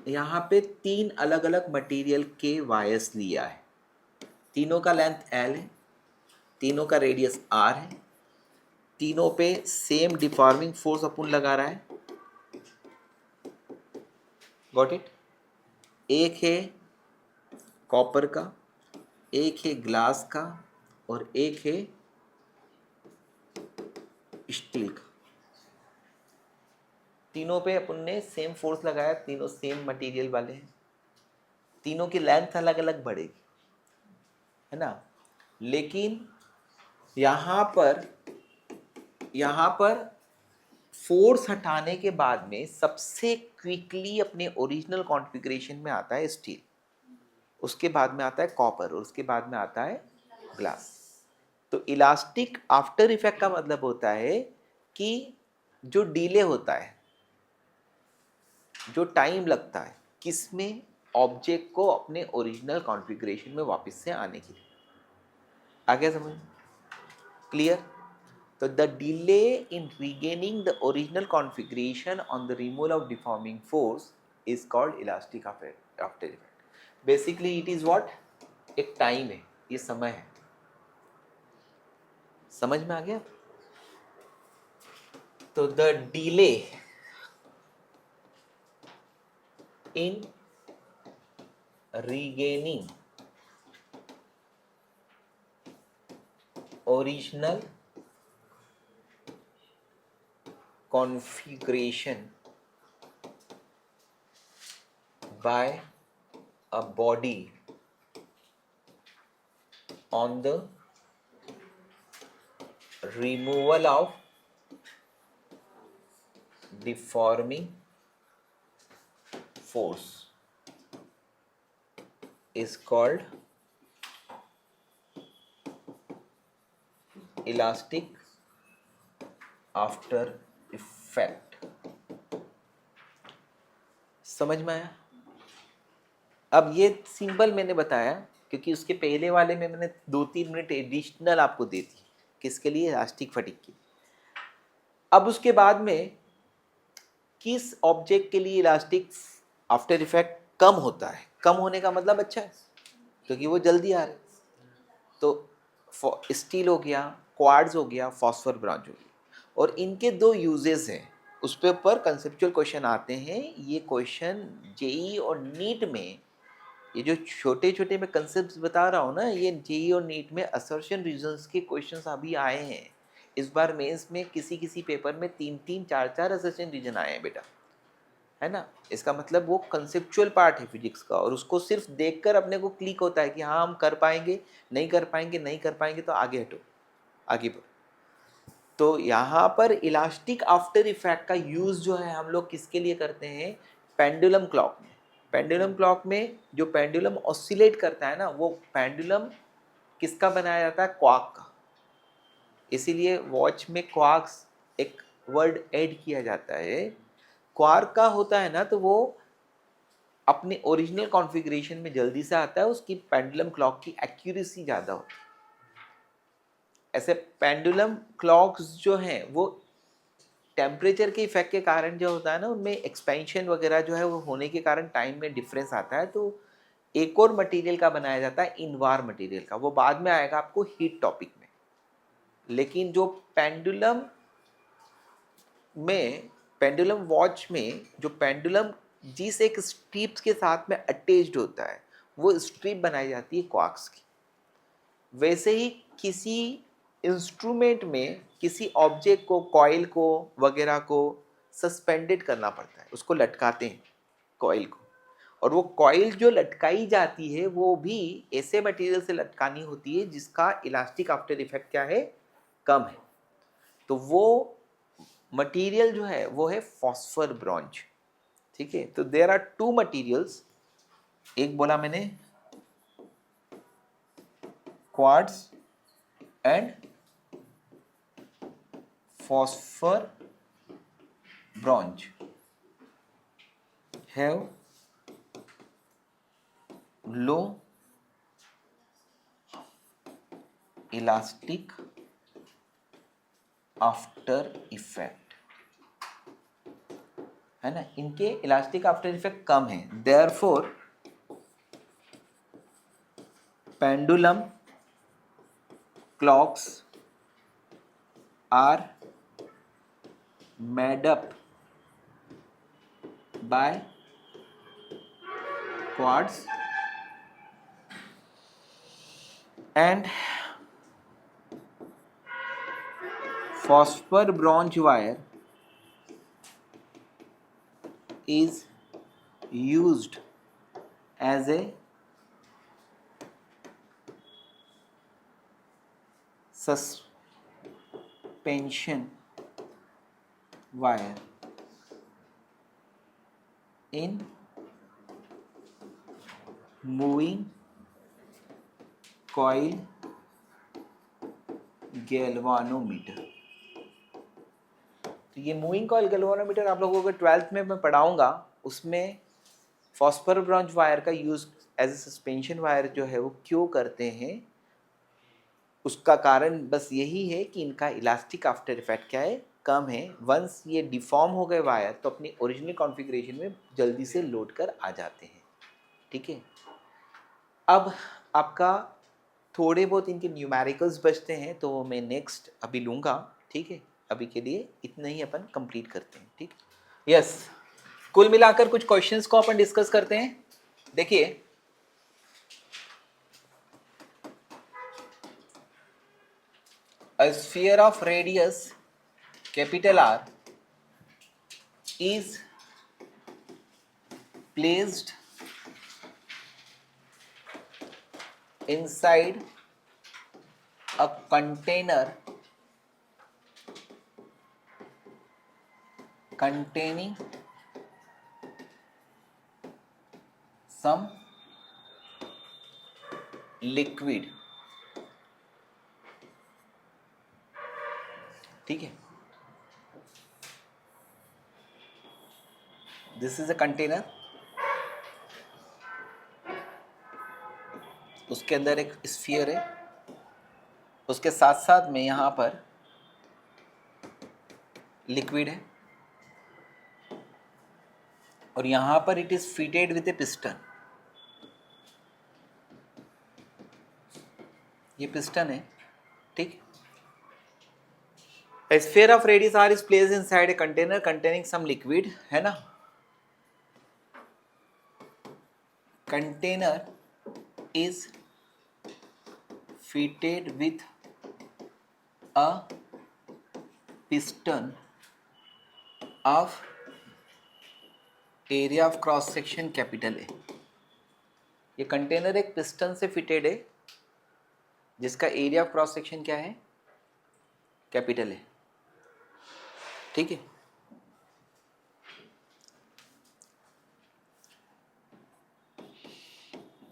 यहाँ पे 3 अलग अलग मटेरियल के वायर्स लिया है. तीनों का लेंथ L है, तीनों का रेडियस R है, तीनों पे सेम डिफॉर्मिंग फोर्स अपन लगा रहा है. Got it? एक है कॉपर का, एक है ग्लास का और एक है स्टील का. तीनों पे अपन ने सेम फोर्स लगाया, तीनों सेम मटेरियल वाले हैं, तीनों की लेंथ अलग अलग बढ़ेगी, है ना. लेकिन यहाँ पर फोर्स हटाने के बाद में सबसे क्विकली अपने ओरिजिनल कॉन्फ़िगरेशन में आता है स्टील, उसके बाद में आता है कॉपर और उसके बाद में आता है ग्लास. तो इलास्टिक आफ्टर इफेक्ट का मतलब होता है कि जो डिले होता है, जो टाइम लगता है किसमें, ऑब्जेक्ट को अपने ओरिजिनल कॉन्फ़िगरेशन में वापस से आने के लिए. आ गया समझ? क्लियर? तो the delay in regaining the original configuration on the removal of deforming force is called elastic after effect. Basically it is what, एक टाइम है, ये समय है। समझ में आ गया? तो the delay in regaining original configuration by a body on the removal of deforming force is called elastic after effect। समझ में आया? अब ये सिंपल मैंने बताया क्योंकि उसके पहले वाले में मैंने 2-3 मिनट एडिशनल आपको दे दी, किसके लिए? इलास्टिक फटीग की। अब उसके बाद में किस ऑब्जेक्ट के लिए इलास्टिक आफ्टर इफेक्ट कम होता है? कम होने का मतलब अच्छा है क्योंकि वो जल्दी आ रहे। तो स्टील हो गया, क्वार्ट्ज हो गया, फॉस्फर ब्रॉन्ज हो गया, और इनके 2 यूजेस हैं। उस पे ऊपर कंसेप्चुअल क्वेश्चन आते हैं। ये क्वेश्चन जेई और नीट में, ये जो छोटे छोटे मैं कंसेप्ट बता रहा हूँ ना, ये जेई और नीट में असर्शन रीजंस के क्वेश्चंस अभी आए हैं। इस बार मेंस में किसी किसी पेपर में 3-3, 4-4 असर्शन रीजन आए हैं बेटा, है ना। इसका मतलब वो कंसेप्चुअल पार्ट है फिजिक्स का, और उसको सिर्फ देखकर अपने को क्लिक होता है कि हाँ हम कर पाएंगे, नहीं कर पाएंगे, नहीं कर पाएंगे तो आगे हटो, आगे बढ़ो। तो यहाँ पर इलास्टिक आफ्टर इफेक्ट का यूज़ जो है हम लोग किसके लिए करते हैं? पेंडुलम क्लॉक में। पेंडुलम क्लॉक में जो पेंडुलम ऑसिलेट करता है ना, वो पेंडुलम किसका बनाया जाता है? क्वार्क का। इसीलिए वॉच में क्वार्क्स एक वर्ड ऐड किया जाता है। क्वार्क का होता है ना, तो वो अपने ओरिजिनल कॉन्फ़िगरेशन में जल्दी से आता है, उसकी पेंडुलम क्लॉक की एक्यूरेसी ज़्यादा होती है। ऐसे पेंडुलम क्लॉक्स जो हैं वो टेम्परेचर के इफेक्ट के कारण जो होता है ना, उनमें एक्सपेंशन वगैरह जो है वो होने के कारण टाइम में डिफरेंस आता है। तो एक और मटेरियल का बनाया जाता है, इनवार मटेरियल का, वो बाद में आएगा आपको हीट टॉपिक में। लेकिन जो पेंडुलम में, पेंडुलम वॉच में जो पेंडुलम जिस एक स्ट्रिप्स के साथ में अटैच्ड होता है, वो स्ट्रिप बनाई जाती है क्वार्क्स की। वैसे ही किसी इंस्ट्रूमेंट में किसी ऑब्जेक्ट को, कॉइल को वगैरह को सस्पेंडेड करना पड़ता है, उसको लटकाते हैं कॉइल को, और वो कॉइल जो लटकाई जाती है वो भी ऐसे मटेरियल से लटकानी होती है जिसका इलास्टिक आफ्टर इफेक्ट क्या है? कम है। तो वो मटेरियल जो है वो है फॉस्फर ब्रॉन्ज। ठीक है, तो देयर आर 2 मटेरियल्स, एक बोला मैंने quartz and phosphor bronze have low elastic after effect, है ना। इनके इलास्टिक आफ्टर इफेक्ट कम है। therefore pendulum clocks are made up by quartz and phosphor bronze wire is used as a suspension wire in moving coil galvanometer. तो ये मूविंग कॉइल गैल्वानोमीटर आप लोगों को 12th में मैं पढ़ाऊंगा। उसमें फॉस्फर ब्रॉन्ज वायर का use as a suspension wire जो है वो क्यों करते हैं, उसका कारण बस यही है कि इनका इलास्टिक आफ्टर इफेक्ट क्या है, कम है। वंस ये डिफॉर्म हो गए वायर तो अपनी ओरिजिनल कॉन्फ़िगरेशन में जल्दी से लौट कर आ जाते हैं। ठीक है, अब आपका थोड़े बहुत इनके न्यूमेरिकल्स बचते हैं तो मैं नेक्स्ट अभी लूँगा। ठीक है, अभी के लिए इतना ही अपन कंप्लीट करते हैं। ठीक, यस, कुल मिलाकर कुछ क्वेश्चंस को अपन डिस्कस करते हैं। देखिए, a sphere of radius capital R is placed inside a container containing some liquid। ठीक है, दिस इज अ कंटेनर, उसके अंदर एक स्फीयर है, उसके साथ साथ में यहाँ पर लिक्विड है और यहाँ पर it is fitted with A piston. ये पिस्टन है। ठीक, a sphere of radius r is placed inside a container containing some liquid, है ना। container is fitted with a piston of area of cross section capital A। ये कंटेनर एक पिस्टन से फिटेड है जिसका एरिया ऑफ क्रॉस सेक्शन क्या है, कैपिटल है। ठीक है,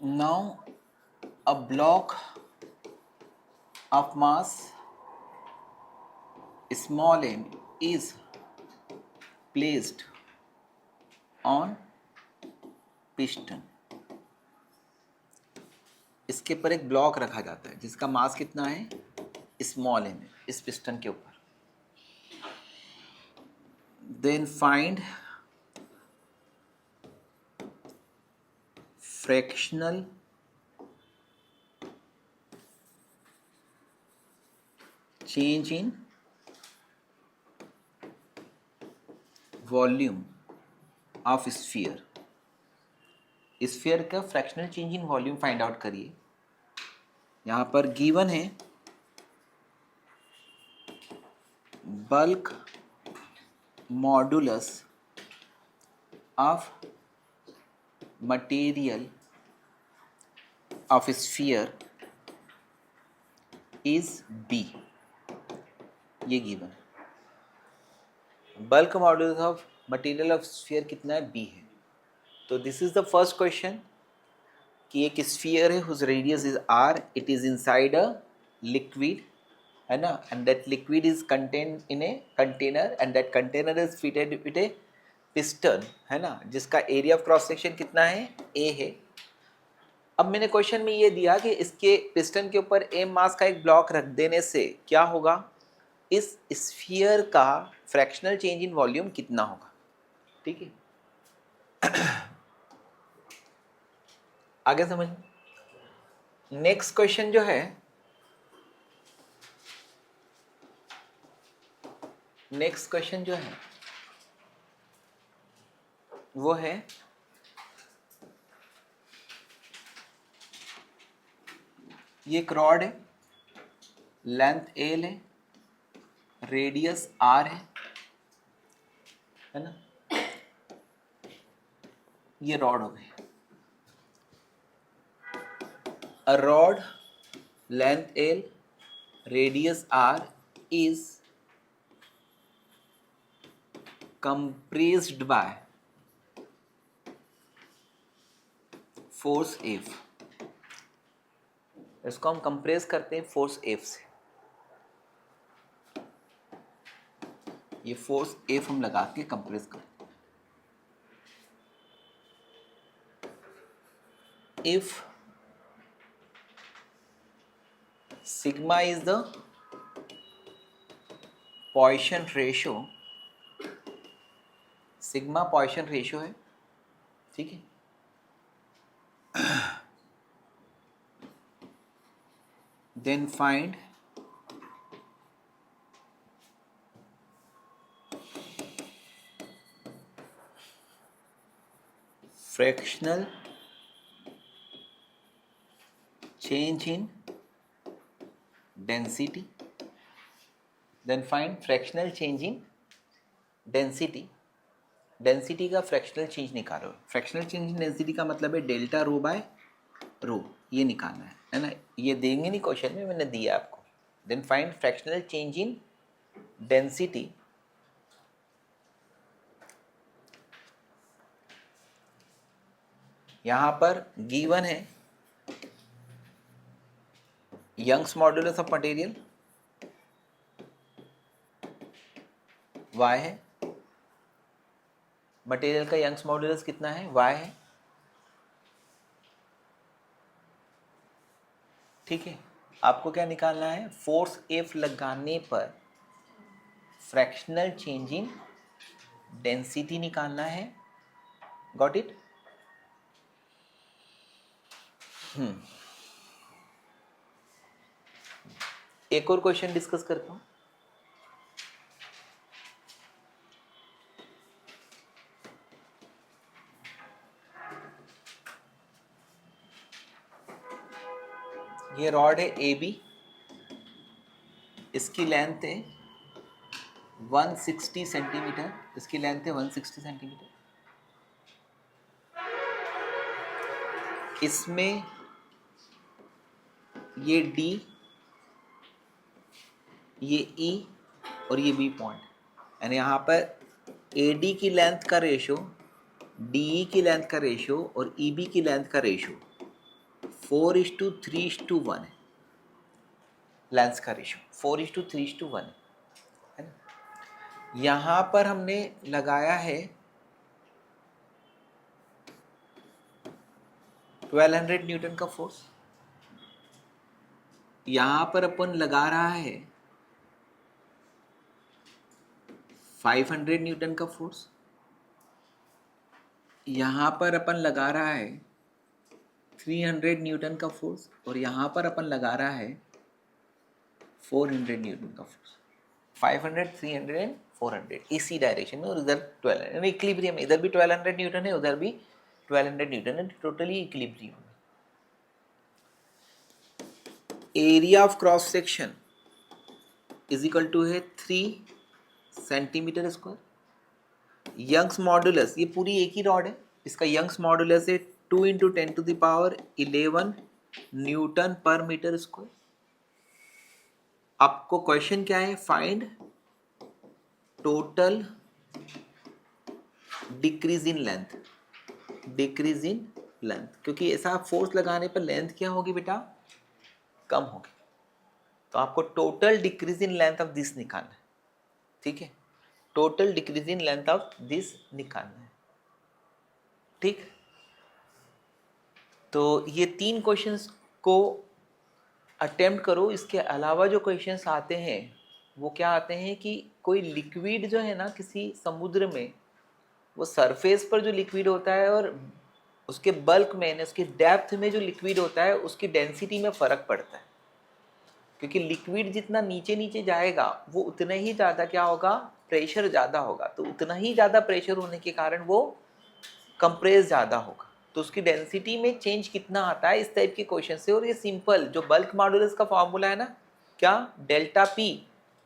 now a block of mass small m is placed on piston। इसके ऊपर एक ब्लॉक रखा जाता है जिसका मास कितना है, स्मॉल m है, इस पिस्टन के ऊपर। Then find fractional change in volume of sphere. Sphere का fractional change in volume find out करिए। यहाँ पर गिवन है bulk modulus of material of sphere is B. ये गिवन है, bulk modulus of material of sphere कितना है, बी है। तो this is the first question कि एक स्फीयर है whose radius is R, it is inside a liquid, है ना, and that liquid is contained in a container and that container is fitted with A piston, है ना, जिसका एरिया ऑफ क्रॉस सेक्शन कितना है, ए है। अब मैंने क्वेश्चन में ये दिया कि इसके पिस्टन के ऊपर एम मास का एक ब्लॉक रख देने से क्या होगा, इस स्फीयर का फ्रैक्शनल चेंज इन वॉल्यूम कितना होगा। ठीक है, आगे समझ। नेक्स्ट क्वेश्चन जो है, नेक्स्ट क्वेश्चन जो है वो है ये एक रॉड है, लेंथ एल है, रेडियस आर है ना। ये रॉड हो गई, a rod length L radius R is compressed by force F। इसको हम कंप्रेस करते हैं फोर्स F से। ये फोर्स F हम लगा के कंप्रेस करते हैं। If sigma is the Poisson ratio, sigma Poisson ratio है, ठीक है। Then find fractional change in density, then find fractional change in density, density का फ्रैक्शनल चेंज निकालो। फ्रैक्शनल चेंज इन डेंसिटी का मतलब है डेल्टा रो बाय रो, ये निकालना है ना, ये देंगे नहीं क्वेश्चन में, मैंने दिया आपको। Then find fractional change in density, यहाँ पर गिवन है Young's modulus of material y है, मटेरियल का यंग्स मॉड्यूलस कितना है, y है, ठीक है। आपको क्या निकालना है, फोर्स F लगाने पर फ्रैक्शनल चेंज इन डेंसिटी निकालना है। Got it? एक और क्वेश्चन डिस्कस करता हूं। ये रॉड है AB, इसकी लेंथ है 160 सेंटीमीटर, इसकी लेंथ है 160 सेंटीमीटर। इसमें ये D, ये E और ये B पॉइंट, यानी यहाँ पर AD की लेंथ का रेशो, DE की लेंथ का रेशो और EB की लेंथ का रेशो 4:3:1 है। लेंस का रेशो 4:3:1 है ना। यहाँ पर हमने लगाया है 1200 न्यूटन का फोर्स, यहाँ पर अपन लगा रहा है 500 न्यूटन का फोर्स, यहाँ पर अपन लगा रहा है 300 न्यूटन का फोर्स और यहाँ पर अपन लगा रहा है 400 न्यूटन का फोर्स। 500, 300 एंड 400 इसी डायरेक्शन में, और इधर 1200 इक्विलिब्रियम में, इधर भी 1200 न्यूटन है, उधर भी 1200 न्यूटन है, टोटली इक्विलिब्रियम में। Area of cross section is equal to है 3 सेंटीमीटर स्क्वायर। यंग्स मॉडुलस, ये पूरी एक ही रॉड है, इसका यंग्स मॉडुलस है 2 × 10⁻11 न्यूटन पर मीटर स्क्वायर। आपको क्वेश्चन क्या है, find total decrease in length, decrease in length, क्योंकि ऐसा फोर्स लगाने पर लेंथ क्या होगी बेटा, कम होगी। तो आपको total decrease in length of this निकालना है, ठीक है, total decrease in length of this निकालना है, ठीक। तो ये 3 क्वेश्चंस को अटेम्प्ट करो। इसके अलावा जो क्वेश्चंस आते हैं वो क्या आते हैं कि कोई लिक्विड जो है ना किसी समुद्र में, वो सरफेस पर जो लिक्विड होता है और उसके बल्क में, उसकी डेप्थ में जो लिक्विड होता है उसकी डेंसिटी में फ़र्क पड़ता है, क्योंकि लिक्विड जितना नीचे नीचे जाएगा वो उतना ही ज़्यादा क्या होगा, प्रेशर ज़्यादा होगा, तो उतना ही ज़्यादा प्रेशर होने के कारण वो कंप्रेस ज़्यादा होगा, तो उसकी डेंसिटी में चेंज कितना आता है, इस टाइप के क्वेश्चन से। और ये सिंपल जो बल्क मॉडुलस का फॉर्मूला है ना, क्या, delta P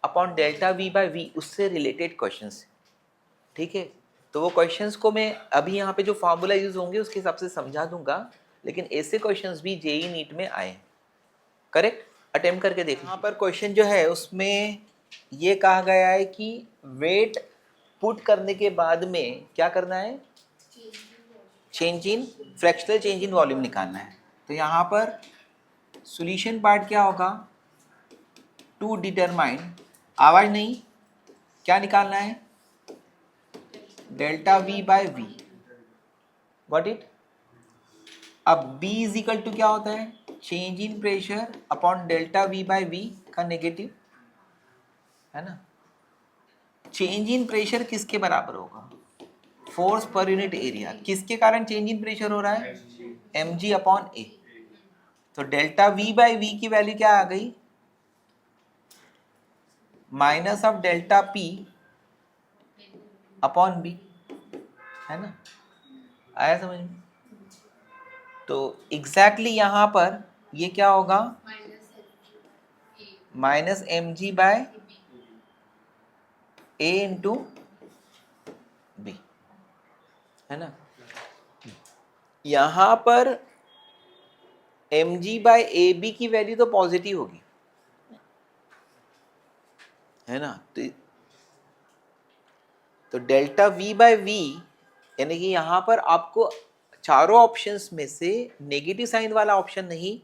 upon delta V/V, उससे रिलेटेड क्वेश्चन है, ठीक है। तो वो क्वेश्चंस को मैं अभी यहाँ पे जो फार्मूला यूज होंगे उसके हिसाब से समझा दूंगा, लेकिन ऐसे क्वेश्चंस भी जेई नीट में आए, करेक्ट, अटेम्प्ट करके देखो। यहाँ पर क्वेश्चन जो है उसमें ये कहा गया है कि वेट पुट करने के बाद में क्या करना है, change in fractional change in volume निकालना है। तो यहाँ पर सॉल्यूशन पार्ट क्या होगा, टू डिटरमाइन, आवाज नहीं, क्या निकालना है, डेल्टा V/V, गॉट इट। अब B इज इक्वल टू क्या होता है, change in pressure upon delta V by V का नेगेटिव, है ना। चेंज इन प्रेशर किसके बराबर होगा, फोर्स पर यूनिट एरिया। किसके कारण चेंज इन प्रेशर हो रहा है, mg अपॉन ए। तो डेल्टा V बाई V की वैल्यू क्या आ गई, minus of delta P upon B, है ना। आया समझ में। तो एग्जैक्टली यहां पर ये क्या होगा, minus mg by a into B, है ना। यहां पर mg बाय ए बी की वैल्यू तो पॉजिटिव होगी, है ना। तो डेल्टा V बाय V, यानी कि यहां पर आपको चारों ऑप्शंस में से नेगेटिव साइन वाला ऑप्शन नहीं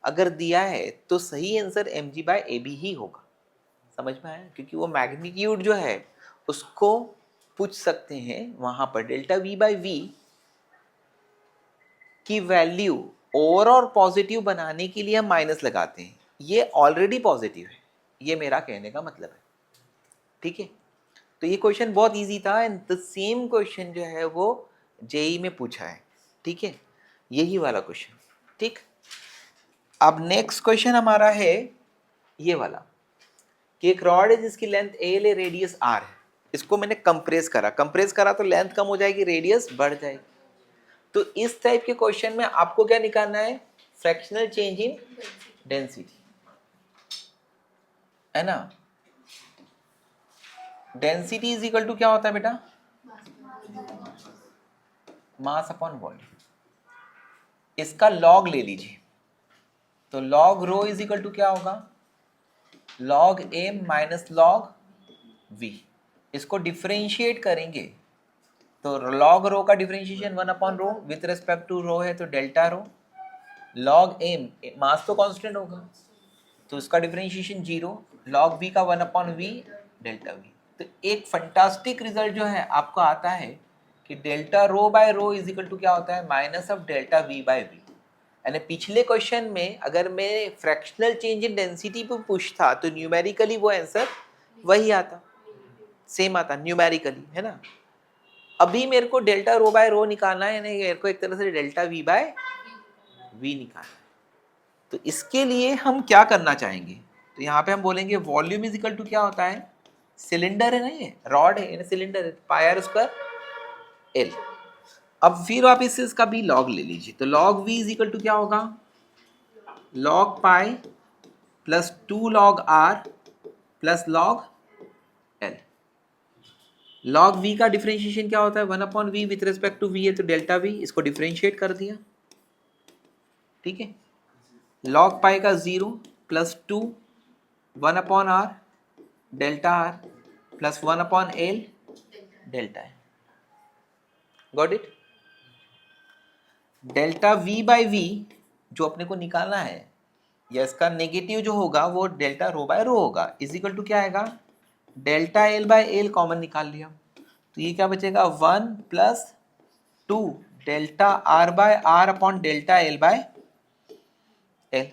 अगर दिया है तो सही answer mg by A B ही होगा। समझ में आया, क्योंकि वो मैग्नीट्यूड जो है उसको पूछ सकते हैं वहां पर। डेल्टा V बाय V की वैल्यू ओवरऑल पॉजिटिव बनाने के लिए हम माइनस लगाते हैं, ये ऑलरेडी पॉजिटिव है, ये मेरा कहने का मतलब है। ठीक है, तो ये क्वेश्चन बहुत इजी था एंड द सेम क्वेश्चन जो है वो जेई में पूछा है। ठीक है, यही वाला क्वेश्चन। ठीक, अब नेक्स्ट क्वेश्चन हमारा है ये वाला कि एक रॉड है जिसकी लेंथ एल है, रेडियस आर है। इसको मैंने कंप्रेस करा तो लेंथ कम हो जाएगी, रेडियस बढ़ जाएगी। तो इस टाइप के क्वेश्चन में आपको क्या निकालना है, फ्रैक्शनल चेंज इन डेंसिटी, है ना। डेंसिटी इज इक्वल टू क्या होता है बेटा, मास अपॉन वॉल्यूम। इसका लॉग ले लीजिए, तो log rho is equal to क्या होगा, log M minus log V. इसको डिफरेंशिएट करेंगे तो लॉग रो का differentiation 1 upon rho, with respect to rho है तो delta rho. Log M, mass तो कांस्टेंट होगा तो इसका डिफरेंशिएशन 0, लॉग वी का 1 अपॉन वी, डेल्टा वी। तो एक फंटास्टिक रिजल्ट जो है आपको आता है कि delta rho by rho is equal to क्या होता है, minus of delta V by V. यानी पिछले क्वेश्चन में अगर मैं फ्रैक्शनल चेंज इन डेंसिटी पे पूछता तो न्यूमेरिकली वो आंसर वही आता, सेम आता न्यूमेरिकली, है ना। अभी मेरे को डेल्टा रो बाय रो निकालना है, यानी मेरे को एक तरह से डेल्टा वी बाय वी निकालना है। तो इसके लिए हम क्या करना चाहेंगे, तो यहाँ पे हम बोलेंगे वॉल्यूम इज इक्वल टू क्या होता है, सिलेंडर है ना, ये रॉड है, सिलेंडर है, पाई आर स्क्वायर एल। अब फिर आप इसका भी लॉग ले लीजिए, तो log V is equal to क्या होगा, log pi plus 2 log R plus log L. Log V का डिफरेंशिएशन क्या होता है, 1 upon V with respect to V है तो डेल्टा वी, इसको डिफरेंशिएट कर दिया। ठीक है, लॉग पाई का 0 plus 2 1 upon R delta R plus 1 upon L delta है। Got it. Delta V by V जो अपने को निकालना है, या इसका नेगेटिव जो होगा वो डेल्टा रो बाय रो होगा, इज इक्वल टू क्या आएगा, delta L by L common निकाल लिया तो ये क्या बचेगा, 1 plus 2 delta R by R upon delta L by L.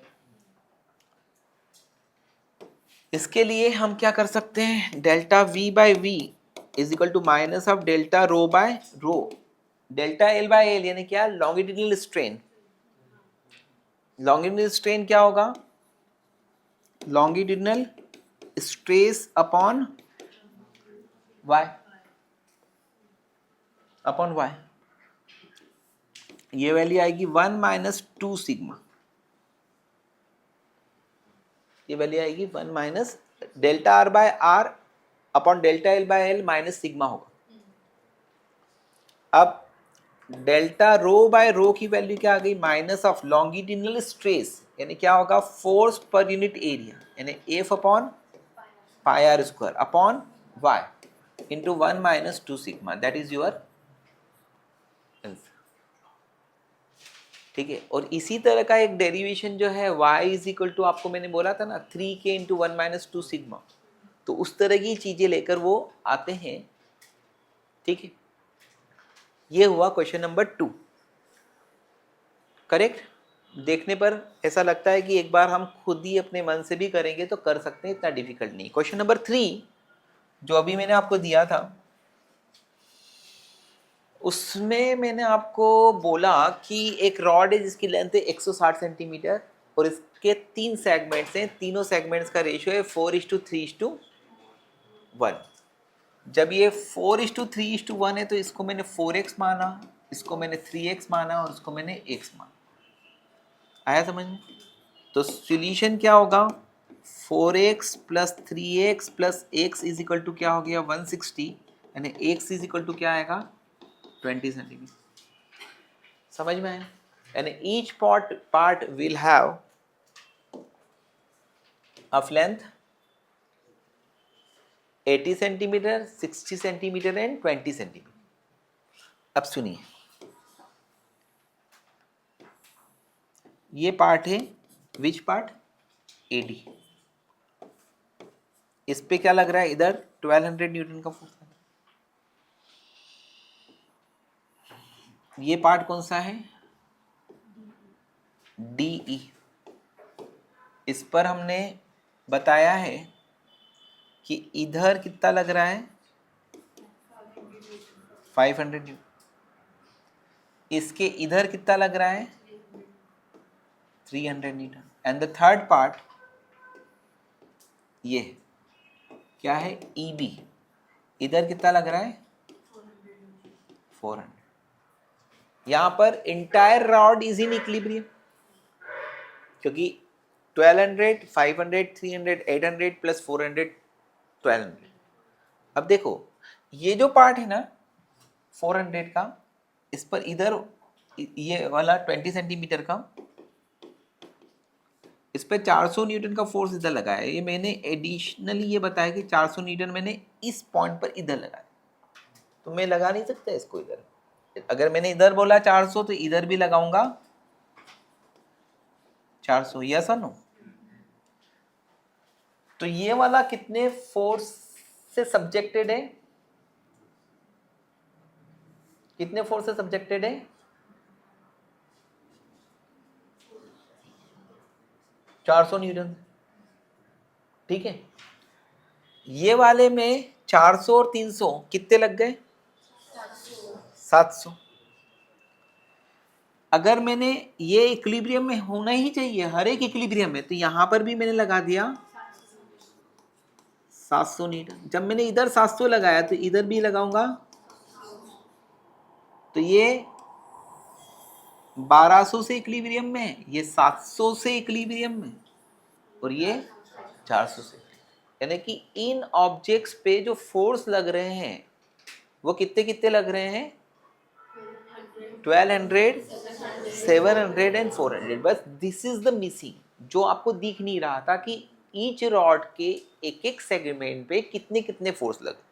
इसके लिए हम क्या कर सकते हैं, delta V by V is equal to minus of delta rho by rho, delta L by L यानी क्या, लॉन्गिट्यूडिनल स्ट्रेन। लॉन्गिट्यूडिनल स्ट्रेन क्या होगा, longitudinal stress upon Y, upon Y. ये वैल्यू आएगी 1 माइनस 2 सिग्मा, ये वैल्यू आएगी 1 minus delta R by R upon delta L by L minus sigma होगा। अब डेल्टा रो बाय रो की वैल्यू क्या आ गई, माइनस ऑफ लॉन्गिट्यूडिनल स्ट्रेस, यानी क्या होगा, फोर्स पर यूनिट एरिया, यानी F upon pi R square upon Y into 1 minus 2 sigma, that is your answer. ठीक है, और इसी तरह का एक डेरिवेशन जो है y इज इक्वल टू, आपको मैंने बोला था ना 3k इंटू 1 माइनस 2 सिग्मा, तो उस तरह की चीजें लेकर वो आते हैं। ठीक है, ये हुआ क्वेश्चन नंबर 2, करेक्ट। देखने पर ऐसा लगता है कि एक बार हम खुद ही अपने मन से भी करेंगे तो कर सकते हैं, इतना डिफिकल्ट नहीं। क्वेश्चन नंबर 3 जो अभी मैंने आपको दिया था, उसमें मैंने आपको बोला कि एक रॉड है जिसकी लेंथ है 160 सेंटीमीटर और इसके 3 सेगमेंट्स हैं, तीनों सेगमेंट्स का रेशियो है 4:3:1। जब ये 4:3:1 है तो इसको मैंने 4x माना, इसको मैंने 3x माना और इसको मैंने x माना। आया समझ में? तो सॉल्यूशन क्या होगा, 4x plus 3x plus x is equal to क्या हो गया 160, यानी x इज इक्वल टू क्या आएगा 20 सेंटीमीटर। समझ में आया? यानी each part will have of length 80 centimetre, 60 centimetre and 20 centimetre. अब सुनिए, ये पार्ट है विच पार्ट, AD। इस पे क्या लग रहा है, इधर 1200 न्यूटन का फोर्स। ये पार्ट कौन सा है, DE। इस पर हमने बताया है कि इधर कितना लग रहा है 500 न्यूटन, इसके इधर कितना लग रहा है 300 Newton. And the third part ये क्या है EB, इधर कितना लग रहा है 400। यहां पर entire rod is in equilibrium, क्योंकि 1200, 500, 300, 800 प्लस 400 1200। अब देखो ये जो पार्ट है ना 400 का, इस पर इधर ये वाला 20 सेंटीमीटर का, इस पर 400 न्यूटन का फोर्स इधर लगाया है। ये मैंने एडिशनली ये बताया कि 400 न्यूटन मैंने इस पॉइंट पर इधर लगाया, तो मैं लगा नहीं सकता इसको इधर। अगर मैंने इधर बोला 400 तो इधर भी लगाऊंगा 400, यस और नो। तो ये वाला कितने फोर्स से सब्जेक्टेड है, कितने फोर्स से सब्जेक्टेड है 400 न्यूटन। ठीक है, ये वाले में 400 और 300 कितने लग गए 700। अगर मैंने ये इक्विलिब्रियम में होना ही चाहिए हर एक इक्विलिब्रियम में, तो यहां पर भी मैंने लगा दिया 700 न्यूटन। जब मैंने इधर 700 लगाया तो इधर भी लगाऊंगा, तो ये 1200 से इक्विलिब्रियम में, ये 700 से इक्विलिब्रियम में और ये 400 से। यानी कि इन ऑब्जेक्ट्स पे जो फोर्स लग रहे हैं वो कितने कितने लग रहे हैं 1200, 700 एंड 400। बस दिस इज द मिसिंग, जो आपको दिख नहीं रहा था कि ईच रॉड के एक एक सेगमेंट पे कितने कितने फोर्स लगे।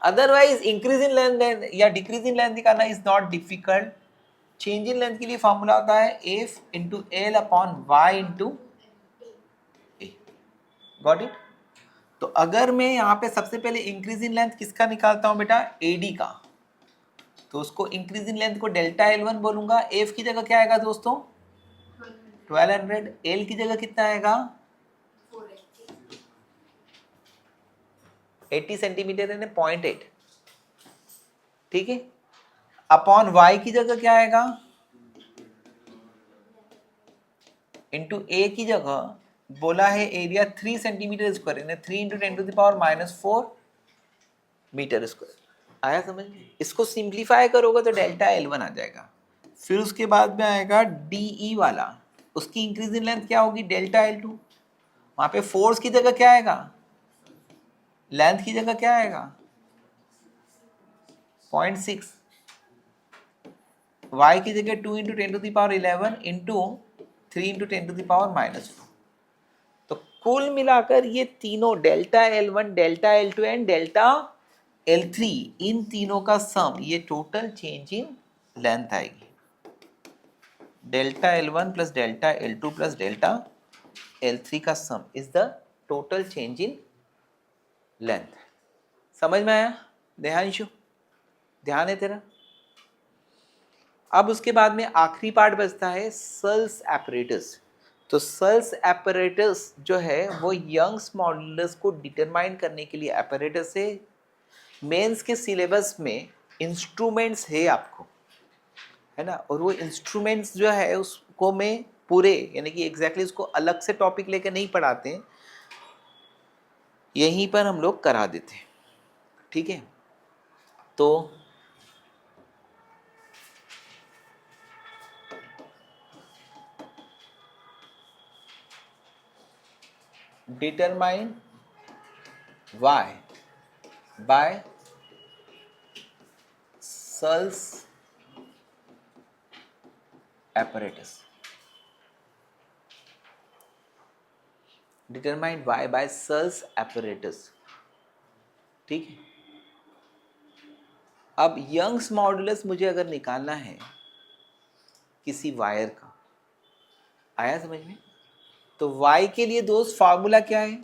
अदरवाइज इंक्रीज इन लेंथ या डिक्रीज इन लेंथ निकालना is not difficult. Change in length के लिए फॉर्मूला होता है F into L upon Y into A. Got it? तो अगर मैं यहाँ पे सबसे पहले इंक्रीज इन लेंथ किसका निकालता हूँ बेटा, AD का, तो उसको इंक्रीज इन लेंथ को डेल्टा L1 बोलूंगा। F की जगह क्या आएगा दोस्तों 1200, L की जगह कितना आएगा 80 सेंटीमीटर यानी 0.8। ठीक है, अपॉन Y की जगह क्या आएगा, इंटू A की जगह बोला है एरिया 3 सेंटीमीटर स्क्वायर, यानी 3 इंटू 10⁻⁻⁴ मीटर स्क्वायर। आया समझ? इसको सिंप्लीफाई करोगे तो डेल्टा L1 आ जाएगा। फिर उसके बाद में आएगा DE वाला, उसकी इंक्रीज इन लेंथ क्या होगी डेल्टा L2। वहां पे फोर्स की जगह क्या आएगा, लेंथ की जगह क्या आएगा 0.6, y की जगह 2 इंटू 10⁻11 इंटू 3 इंटू 10⁻⁻⁴। तो कुल मिलाकर ये तीनों delta L1, delta L2 and delta L3, इन तीनों का सम, ये टोटल चेंज इन लेंथ आएगी। Delta L1 plus delta L2 plus delta L3 का सम is the total change in length. समझ में आया देहांशु? ध्यान है तेरा? अब उसके बाद में आखिरी पार्ट बचता है सल्स एपरेटस। तो सल्स एपरेटस जो है वो यंग्स मॉडुलस को डिटरमाइन करने के लिए एपरेटस है। मेंस के सिलेबस में इंस्ट्रूमेंट्स है आपको, है ना, और वो इंस्ट्रूमेंट्स जो है उसको मैं पूरे यानी कि एग्जैक्टली उसको अलग से टॉपिक लेकर नहीं पढ़ाते हैं, यहीं पर हम लोग करा देते हैं। ठीक है, तो determine Y by Searle's apparatus, determined by Searles apparatus। ठीक है, अब यंग्स मॉडुलस मुझे अगर निकालना है किसी वायर का, आया समझ में? तो y के लिए दोस्त फार्मूला क्या है?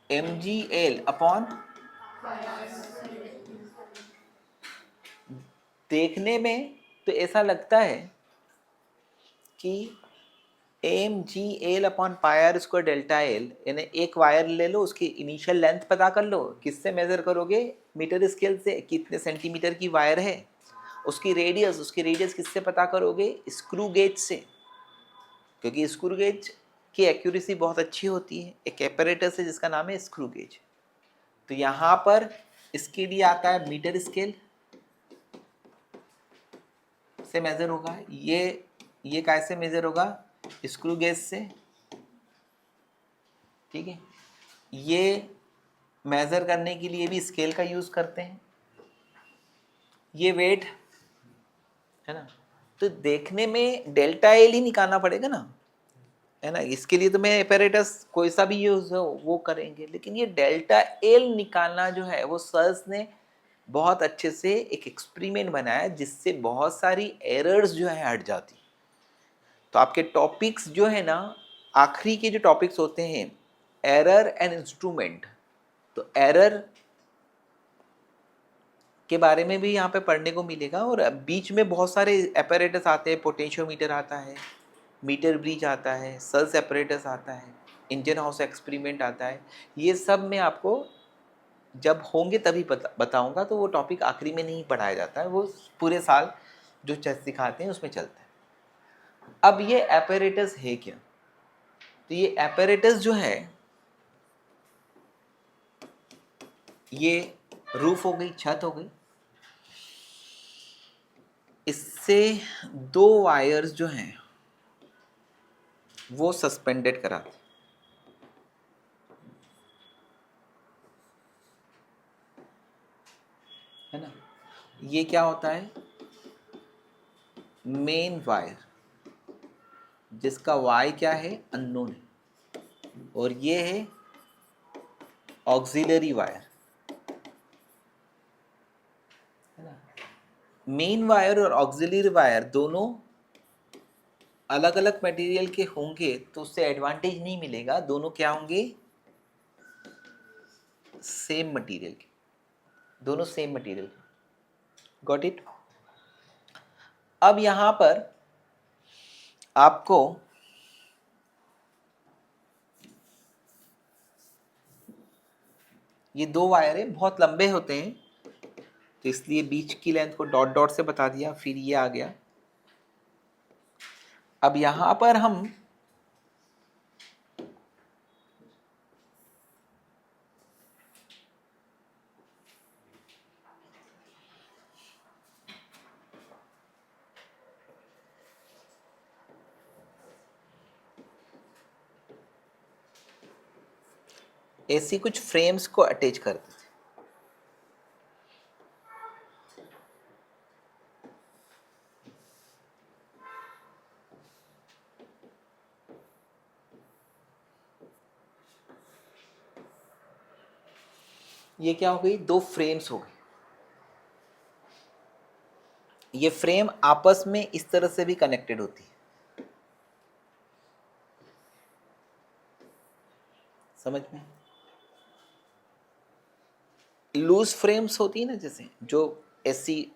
mgl अपॉन, देखने में तो ऐसा लगता है कि M G L upon pi R square delta L, यानी एक वायर ले लो, उसकी इनिशियल लेंथ पता कर लो। किससे मेजर करोगे? मीटर स्केल से, कितने सेंटीमीटर की वायर है। उसकी रेडियस किससे पता करोगे? स्क्रू गेज से, क्योंकि स्क्रू गेज की एक्यूरेसी बहुत अच्छी होती है। एक एपरेटस है जिसका नाम है स्क्रू गेज। तो यहाँ पर इसके लिए आता है मीटर स्केल से मेजर होगा। ये कैसे मेजर होगा? स्क्रू गेज से। ठीक है, ये मेजर करने के लिए भी स्केल का यूज करते हैं। ये वेट है ना, तो देखने में डेल्टा एल ही निकालना पड़ेगा ना, है ना। इसके लिए तो मैं एपरेटस कोई सा भी यूज हो वो करेंगे, लेकिन ये डेल्टा एल निकालना जो है वो सर्स ने बहुत अच्छे से एक एक्सपेरिमेंट बनाया जिससे बहुत सारी एरर्स जो है हट जाती। तो आपके टॉपिक्स जो है ना, आखिरी के जो टॉपिक्स होते हैं, एरर एंड इंस्ट्रूमेंट, तो एरर के बारे में भी यहाँ पे पढ़ने को मिलेगा। और बीच में बहुत सारे एपरेटस आते हैं, पोटेंशियोमीटर आता है, मीटर ब्रिज आता है, सल्स एपरेटस आता है, इंजन हाउस एक्सपेरिमेंट आता है। ये सब मैं आपको जब होंगे तभी बताऊंगा। तो वो टॉपिक आखिरी में नहीं पढ़ाया जाता है, वो पूरे साल जो सिखाते हैं उसमें चलता है। अब ये एपरेटस है क्या? तो ये एपरेटस जो है, ये रूफ हो गई, छत हो गई, इससे दो वायर्स जो हैं वो सस्पेंडेड कराते, है ना। ये क्या होता है? मेन वायर, जिसका वाई क्या है? अननोन है। और ये है ऑक्सिलरी वायर, है ना। मेन वायर और ऑक्सिलरी वायर दोनों अलग अलग मटेरियल के होंगे तो उससे एडवांटेज नहीं मिलेगा। दोनों क्या होंगे? सेम मटेरियल के, दोनों सेम मटेरियल। Got it? अब यहां पर आपको ये दो वायर है, बहुत लंबे होते हैं, तो इसलिए बीच की लेंथ को डॉट डॉट से बता दिया, फिर ये आ गया। अब यहां पर हम ऐसी कुछ फ्रेम्स को अटैच कर देते। ये क्या हो गई? दो फ्रेम्स हो गई। ये फ्रेम आपस में इस तरह से भी कनेक्टेड होती है, समझ में? लूज फ्रेम्स होती है ना, जैसे जो ऐसी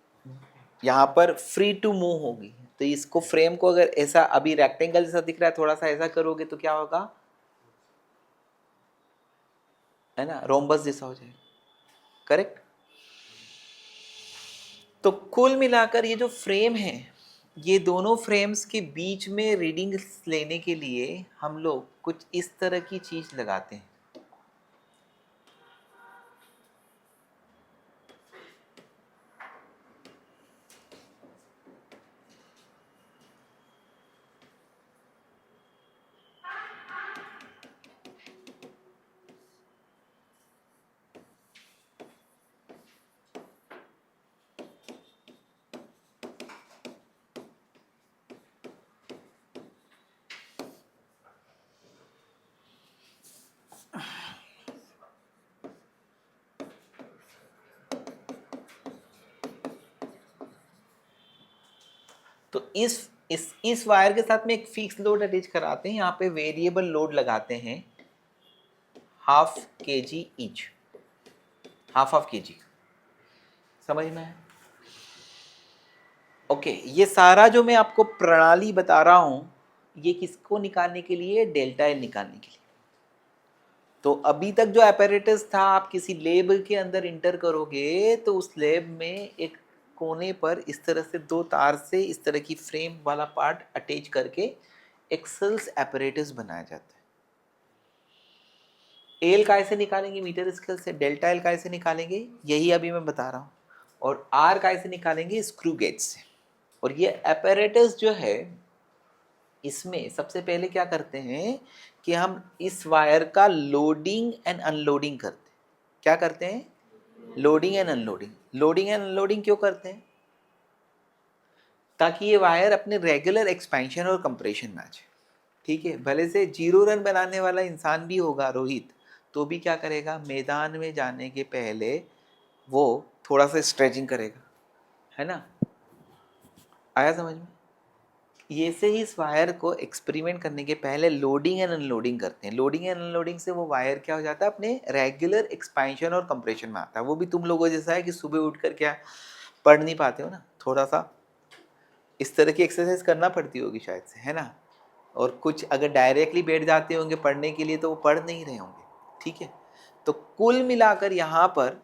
यहाँ पर फ्री टू मूव होगी, तो इसको फ्रेम को अगर ऐसा अभी रेक्टेंगल जैसा दिख रहा है, थोड़ा सा ऐसा करोगे तो क्या होगा, है ना, रोम्बस जैसा हो जाएगा, करेक्ट। तो कुल मिलाकर ये जो फ्रेम है, ये दोनों फ्रेम्स के बीच में रीडिंग लेने के लिए हम लोग कुछ इस तरह की चीज लगाते हैं। तो इस वायर के साथ में एक फिक्स लोड अटैच कराते हैं, यहाँ पे वेरिएबल लोड लगाते हैं, हाफ के जी ईच, हाफ के जी, समझ में है? ओके, ये सारा जो मैं आपको प्रणाली बता रहा हूं, ये किसको निकालने के लिए, डेल्टा एल निकालने के लिए। तो अभी तक जो apparatus था, आप किसी लैब के अंदर इंटर करोगे तो उस लैब में एक कोने पर इस तरह से दो तार से इस तरह की फ्रेम वाला पार्ट अटैच करके एक्सेल्स apparatus बनाया जाता है। एल कैसे निकालेंगे, मीटर स्केल से, डेल्टा एल कैसे निकालेंगे, यही अभी मैं बता रहा हूँ, और आर कैसे निकालेंगे, स्क्रू गेज से। और ये apparatus जो है, इसमें सबसे पहले क्या करते हैं कि हम इस वायर का लोडिंग एंड अनलोडिंग करते हैं। क्या करते हैं, loading and unloading. Loading and unloading क्यों करते हैं, ताकि ये वायर अपने रेगुलर एक्सपेंशन और कंप्रेशन में आ जाए। ठीक है, भले से 0 रन बनाने वाला इंसान भी होगा रोहित, तो भी क्या करेगा, मैदान में जाने के पहले वो थोड़ा सा स्ट्रेचिंग करेगा, है ना, आया समझ में? ये से ही इस वायर को एक्सपेरिमेंट करने के पहले लोडिंग एंड अनलोडिंग करते हैं। लोडिंग एंड अनलोडिंग से वो वायर क्या हो जाता है, अपने रेगुलर एक्सपेंशन और कंप्रेशन में आता है। वो भी तुम लोगों जैसा है कि सुबह उठकर क्या पढ़ नहीं पाते हो ना, थोड़ा सा इस तरह की एक्सरसाइज करना पड़ती होगी शायद से, है ना। और कुछ अगर डायरेक्टली बैठ जाते होंगे पढ़ने के लिए तो वो पढ़ नहीं रहे होंगे। ठीक है, तो कुल मिलाकर यहाँ पर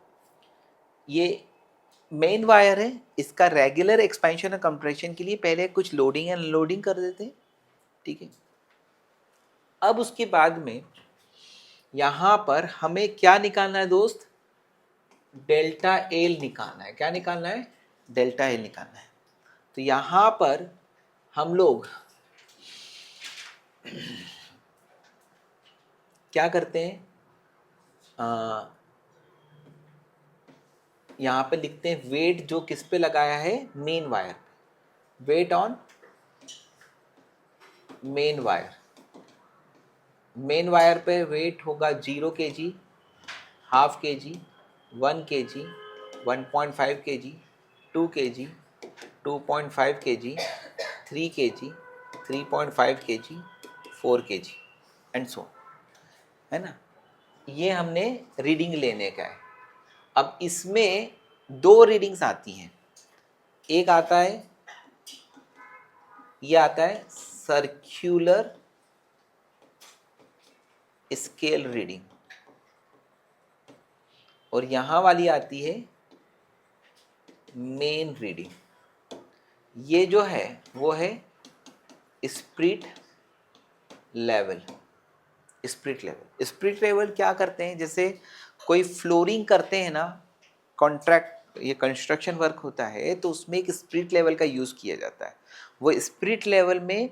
ये मेन वायर है, इसका रेगुलर एक्सपेंशन और कंप्रेशन के लिए पहले कुछ लोडिंग एंड अनलोडिंग कर देते हैं। ठीक है, अब उसके बाद में यहां पर हमें क्या निकालना है दोस्त, डेल्टा एल निकालना है। क्या निकालना है, डेल्टा एल निकालना है। तो यहां पर हम लोग क्या करते हैं, यहां पे लिखते हैं वेट जो किस पे लगाया है, main wire, weight on main wire. Main wire पे वेट होगा 0 kg, half K G, 1 kg, 1.5 kg, 2 kg, 2.5 kg, 3 kg, 3.5 kg, 4 kg and so, है ना। ये हमने रीडिंग लेने का है। अब इसमें दो रीडिंग्स आती हैं, एक आता है, ये आता है सर्क्यूलर स्केल रीडिंग, और यहां वाली आती है मेन रीडिंग। ये जो है वो है spirit level. Spirit level, spirit level क्या करते हैं, जैसे कोई फ्लोरिंग करते हैं ना, कॉन्ट्रैक्ट, ये कंस्ट्रक्शन वर्क होता है, तो उसमें एक स्प्रिट लेवल का यूज किया जाता है। वो स्प्रिट लेवल में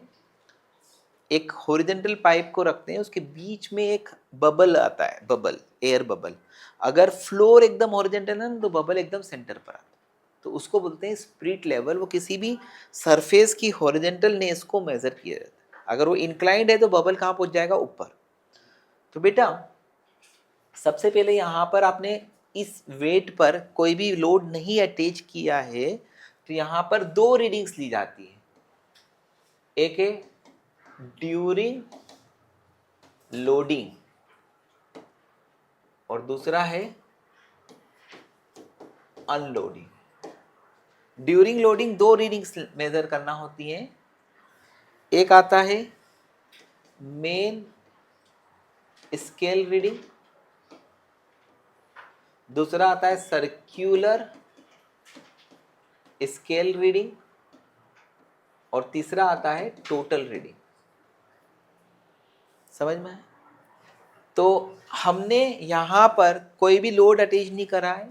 एक हॉरिजॉन्टल पाइप को रखते हैं, उसके बीच में एक बबल आता है, बबल, एयर बबल। अगर फ्लोर एकदम हॉरिजॉन्टल है ना, तो बबल एकदम सेंटर पर आता है, तो उसको बोलते हैं स्प्रिट लेवल। वो किसी भी सरफेस की हॉरिजॉन्टलनेस को मेजर किया जाता है। अगर वो इंक्लाइंड है तो बबल कहाँ पहुंच जाएगा, ऊपर। तो बेटा सबसे पहले यहाँ पर आपने इस वेट पर कोई भी लोड नहीं अटैच किया है, तो यहाँ पर दो रीडिंग्स ली जाती है। एक है ड्यूरिंग लोडिंग और दूसरा है अनलोडिंग। ड्यूरिंग लोडिंग दो रीडिंग्स मेजर करना होती है, एक आता है मेन स्केल रीडिंग, दूसरा आता है सर्क्यूलर स्केल रीडिंग, और तीसरा आता है टोटल रीडिंग। समझ में? तो हमने यहाँ पर कोई भी लोड अटैच नहीं करा है,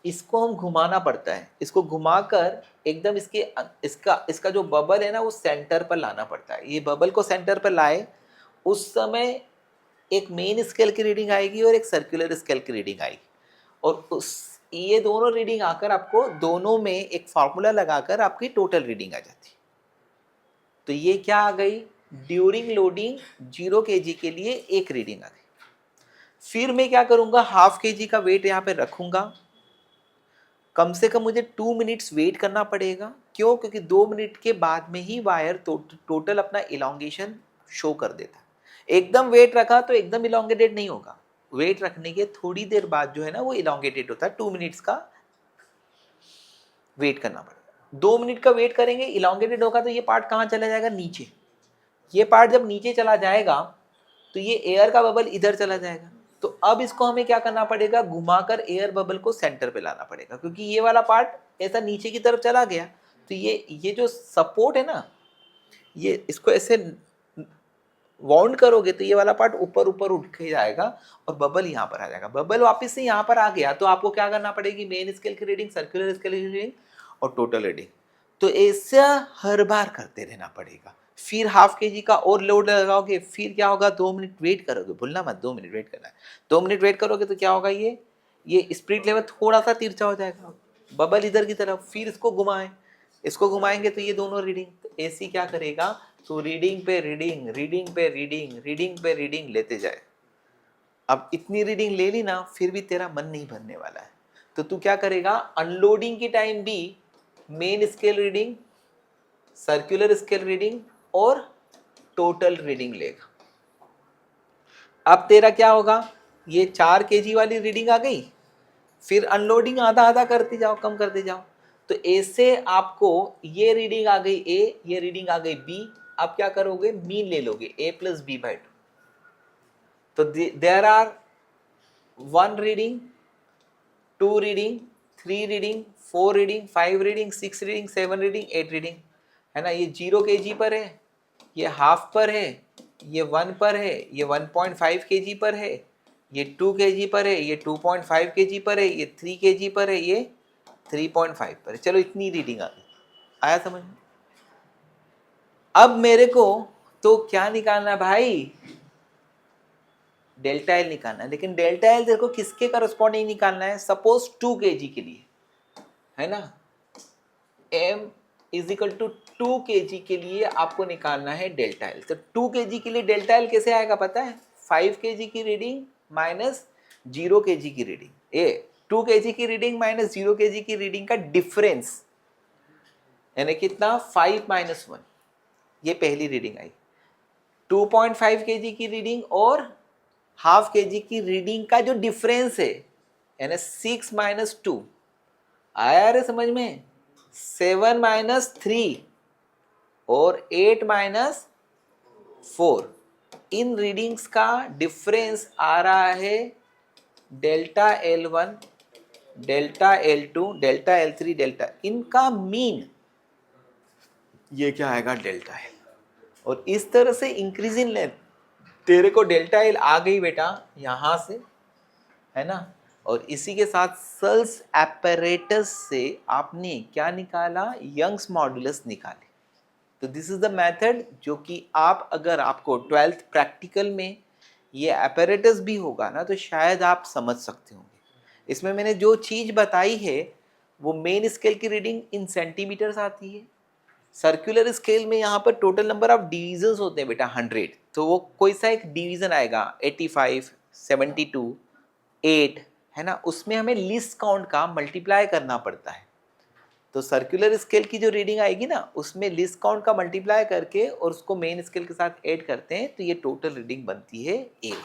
इसको हम घुमाना पड़ता है, इसको घुमाकर एकदम इसका जो बबल है ना वो सेंटर पर लाना पड़ता है। ये बबल को सेंटर पर लाए उस समय एक मेन स्केल की रीडिंग आएगी और एक सर्कुलर स्केल की रीडिंग आएगी, और ये दोनों रीडिंग आकर आपको दोनों में एक फार्मूला लगाकर आपकी टोटल रीडिंग आ जाती है। तो ये क्या आ गई, ड्यूरिंग लोडिंग 0 kg के लिए एक रीडिंग आ गई। फिर मैं क्या करूंगा, ½ kg का वेट यहाँ पे रखूंगा, कम से कम मुझे 2 मिनट्स वेट करना पड़ेगा। क्यों? क्योंकि 2 मिनट के बाद में ही वायर टोटल अपना इलोंगेशन शो कर देता है। एकदम वेट रखा तो एकदम इलोंगेटेड नहीं होगा, वेट रखने के थोड़ी देर बाद जो है ना वो इलोंगेटेड होता है। 2 मिनट्स का वेट करना पड़ेगा। 2 मिनट का वेट करेंगे, इलोंगेटेड होगा तो ये पार्ट कहाँ चला जाएगा, नीचे। ये पार्ट जब नीचे चला जाएगा तो ये एयर का बबल इधर चला जाएगा। तो अब इसको हमें क्या करना पड़ेगा, घुमाकर एयर बबल को सेंटर पे लाना पड़ेगा, क्योंकि ये वाला पार्ट ऐसा नीचे की तरफ चला गया तो ये जो सपोर्ट है ना, ये इसको ऐसे वाउंड करोगे तो ये वाला पार्ट ऊपर ऊपर उठ के जाएगा और बबल यहाँ पर आ जाएगा। बबल वापस से यहाँ पर आ गया तो आपको क्या करना पड़ेगी, मेन स्केल की रीडिंग, सर्कुलर स्केल की रीडिंग और टोटल रीडिंग। तो ऐसा हर बार करते रहना पड़ेगा। फिर ½ kg का और लोड लगाओगे, फिर क्या होगा, 2 मिनट वेट करोगे, भूलना मत 2 मिनट वेट करना है। 2 मिनट वेट करोगे तो क्या होगा, ये स्पिरिट लेवल थोड़ा सा तिरछा हो जाएगा, बबल इधर की तरफ। फिर इसको घुमाएंगे तो ये दोनों रीडिंग, तो ऐसी क्या करेगा, तो रीडिंग पे रीडिंग, रीडिंग पे रीडिंग, रीडिंग पे रीडिंग लेते जाए। अब इतनी रीडिंग ले ली ना, फिर भी तेरा मन नहीं भरने वाला है, तो तू क्या करेगा, अनलोडिंग की टाइम भी main scale reading, circular scale reading और टोटल रीडिंग लेगा। अब तेरा क्या होगा, ये 4 kg वाली रीडिंग आ गई, फिर अनलोडिंग आधा आधा करते जाओ, कम करते जाओ। तो ऐसे आपको ये रीडिंग आ गई ए, ये रीडिंग आ गई बी, आप क्या करोगे, मीन ले लोगे a + b/2। तो there are 1 reading, 2 reading, 3 reading, 4 reading, 5 reading, 6 reading, 7 reading, 8 reading, है ना। ये 0 kg पर है, ये ½ पर है, ये 1 पर है, ये 1.5 kg पर है, ये 2 kg पर है, ये 2.5 kg पर है, ये 3 kg पर है, ये 3.5 पर है। चलो इतनी रीडिंग आ गई, आया समझ में? अब मेरे को तो क्या निकालना है भाई, डेल्टा एल निकालना है। लेकिन डेल्टा एल तेरे को किसके करस्पॉन्डिंग निकालना है, सपोज 2 kg के लिए, है ना, m = 2 kg के लिए आपको निकालना है डेल्टा एल। तो 2 kg के लिए डेल्टा एल कैसे आएगा पता है, 5 kg की रीडिंग माइनस 0 kg की रीडिंग, 2 kg की रीडिंग माइनस 0 kg की रीडिंग का डिफरेंस, यानी कितना, 5 - 1, ये पहली रीडिंग आई। 2.5 kg की रीडिंग और ½ kg की रीडिंग का जो डिफरेंस है, यानी 6 - 2, आया रे समझ में, 7 - 3 और 8 - 4, इन रीडिंग्स का डिफरेंस आ रहा है delta L1, delta L2, delta L3, delta, इनका मीन ये क्या आएगा, डेल्टा एल। और इस तरह से इंक्रीज इन लेंथ, तेरे को डेल्टा एल आ गई बेटा यहां से, है ना। और इसी के साथ सेल्स एपरेटस से आपने क्या निकाला, यंग्स मॉडुलस निकाले। तो दिस इज द मेथड जो कि आप, अगर आपको 12th प्रैक्टिकल में ये एपरेटस भी होगा ना तो शायद आप समझ सकते होंगे। इसमें मैंने जो चीज़ बताई है वो मेन स्केल की रीडिंग इन सेंटीमीटर्स आती है, सर्कुलर स्केल में यहाँ पर टोटल नंबर ऑफ डिवीजन्स होते हैं बेटा 100, तो वो कोई सा एक डिवीजन आएगा 85, 72, 8, है ना, उसमें हमें लीस्ट काउंट का मल्टीप्लाई करना पड़ता है। तो सर्कुलर स्केल की जो रीडिंग आएगी ना उसमें लीस्ट काउंट का मल्टीप्लाई करके और उसको मेन स्केल के साथ ऐड करते हैं तो ये टोटल रीडिंग बनती है A1,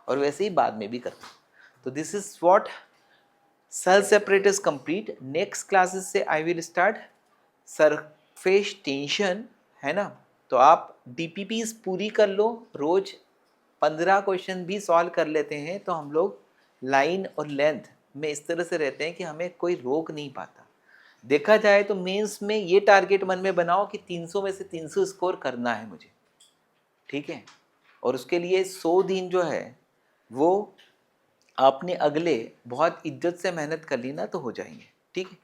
और वैसे ही बाद में भी करते हैं। तो this is what Searle's apparatus complete. Next classes से I will start surface tension, है ना। तो आप डीपीपीज पूरी कर लो, रोज 15 क्वेश्चन भी सॉल्व कर लेते हैं तो हम लोग लाइन और लेंथ में इस तरह से रहते हैं कि हमें कोई रोक नहीं पाता। देखा जाए तो मेंस में ये टारगेट मन में बनाओ कि 300 में से 300 स्कोर करना है मुझे, ठीक है। और उसके लिए 100 दिन जो है वो आपने अगले बहुत इज्जत से मेहनत कर ली ना तो हो जाएंगे, ठीक है।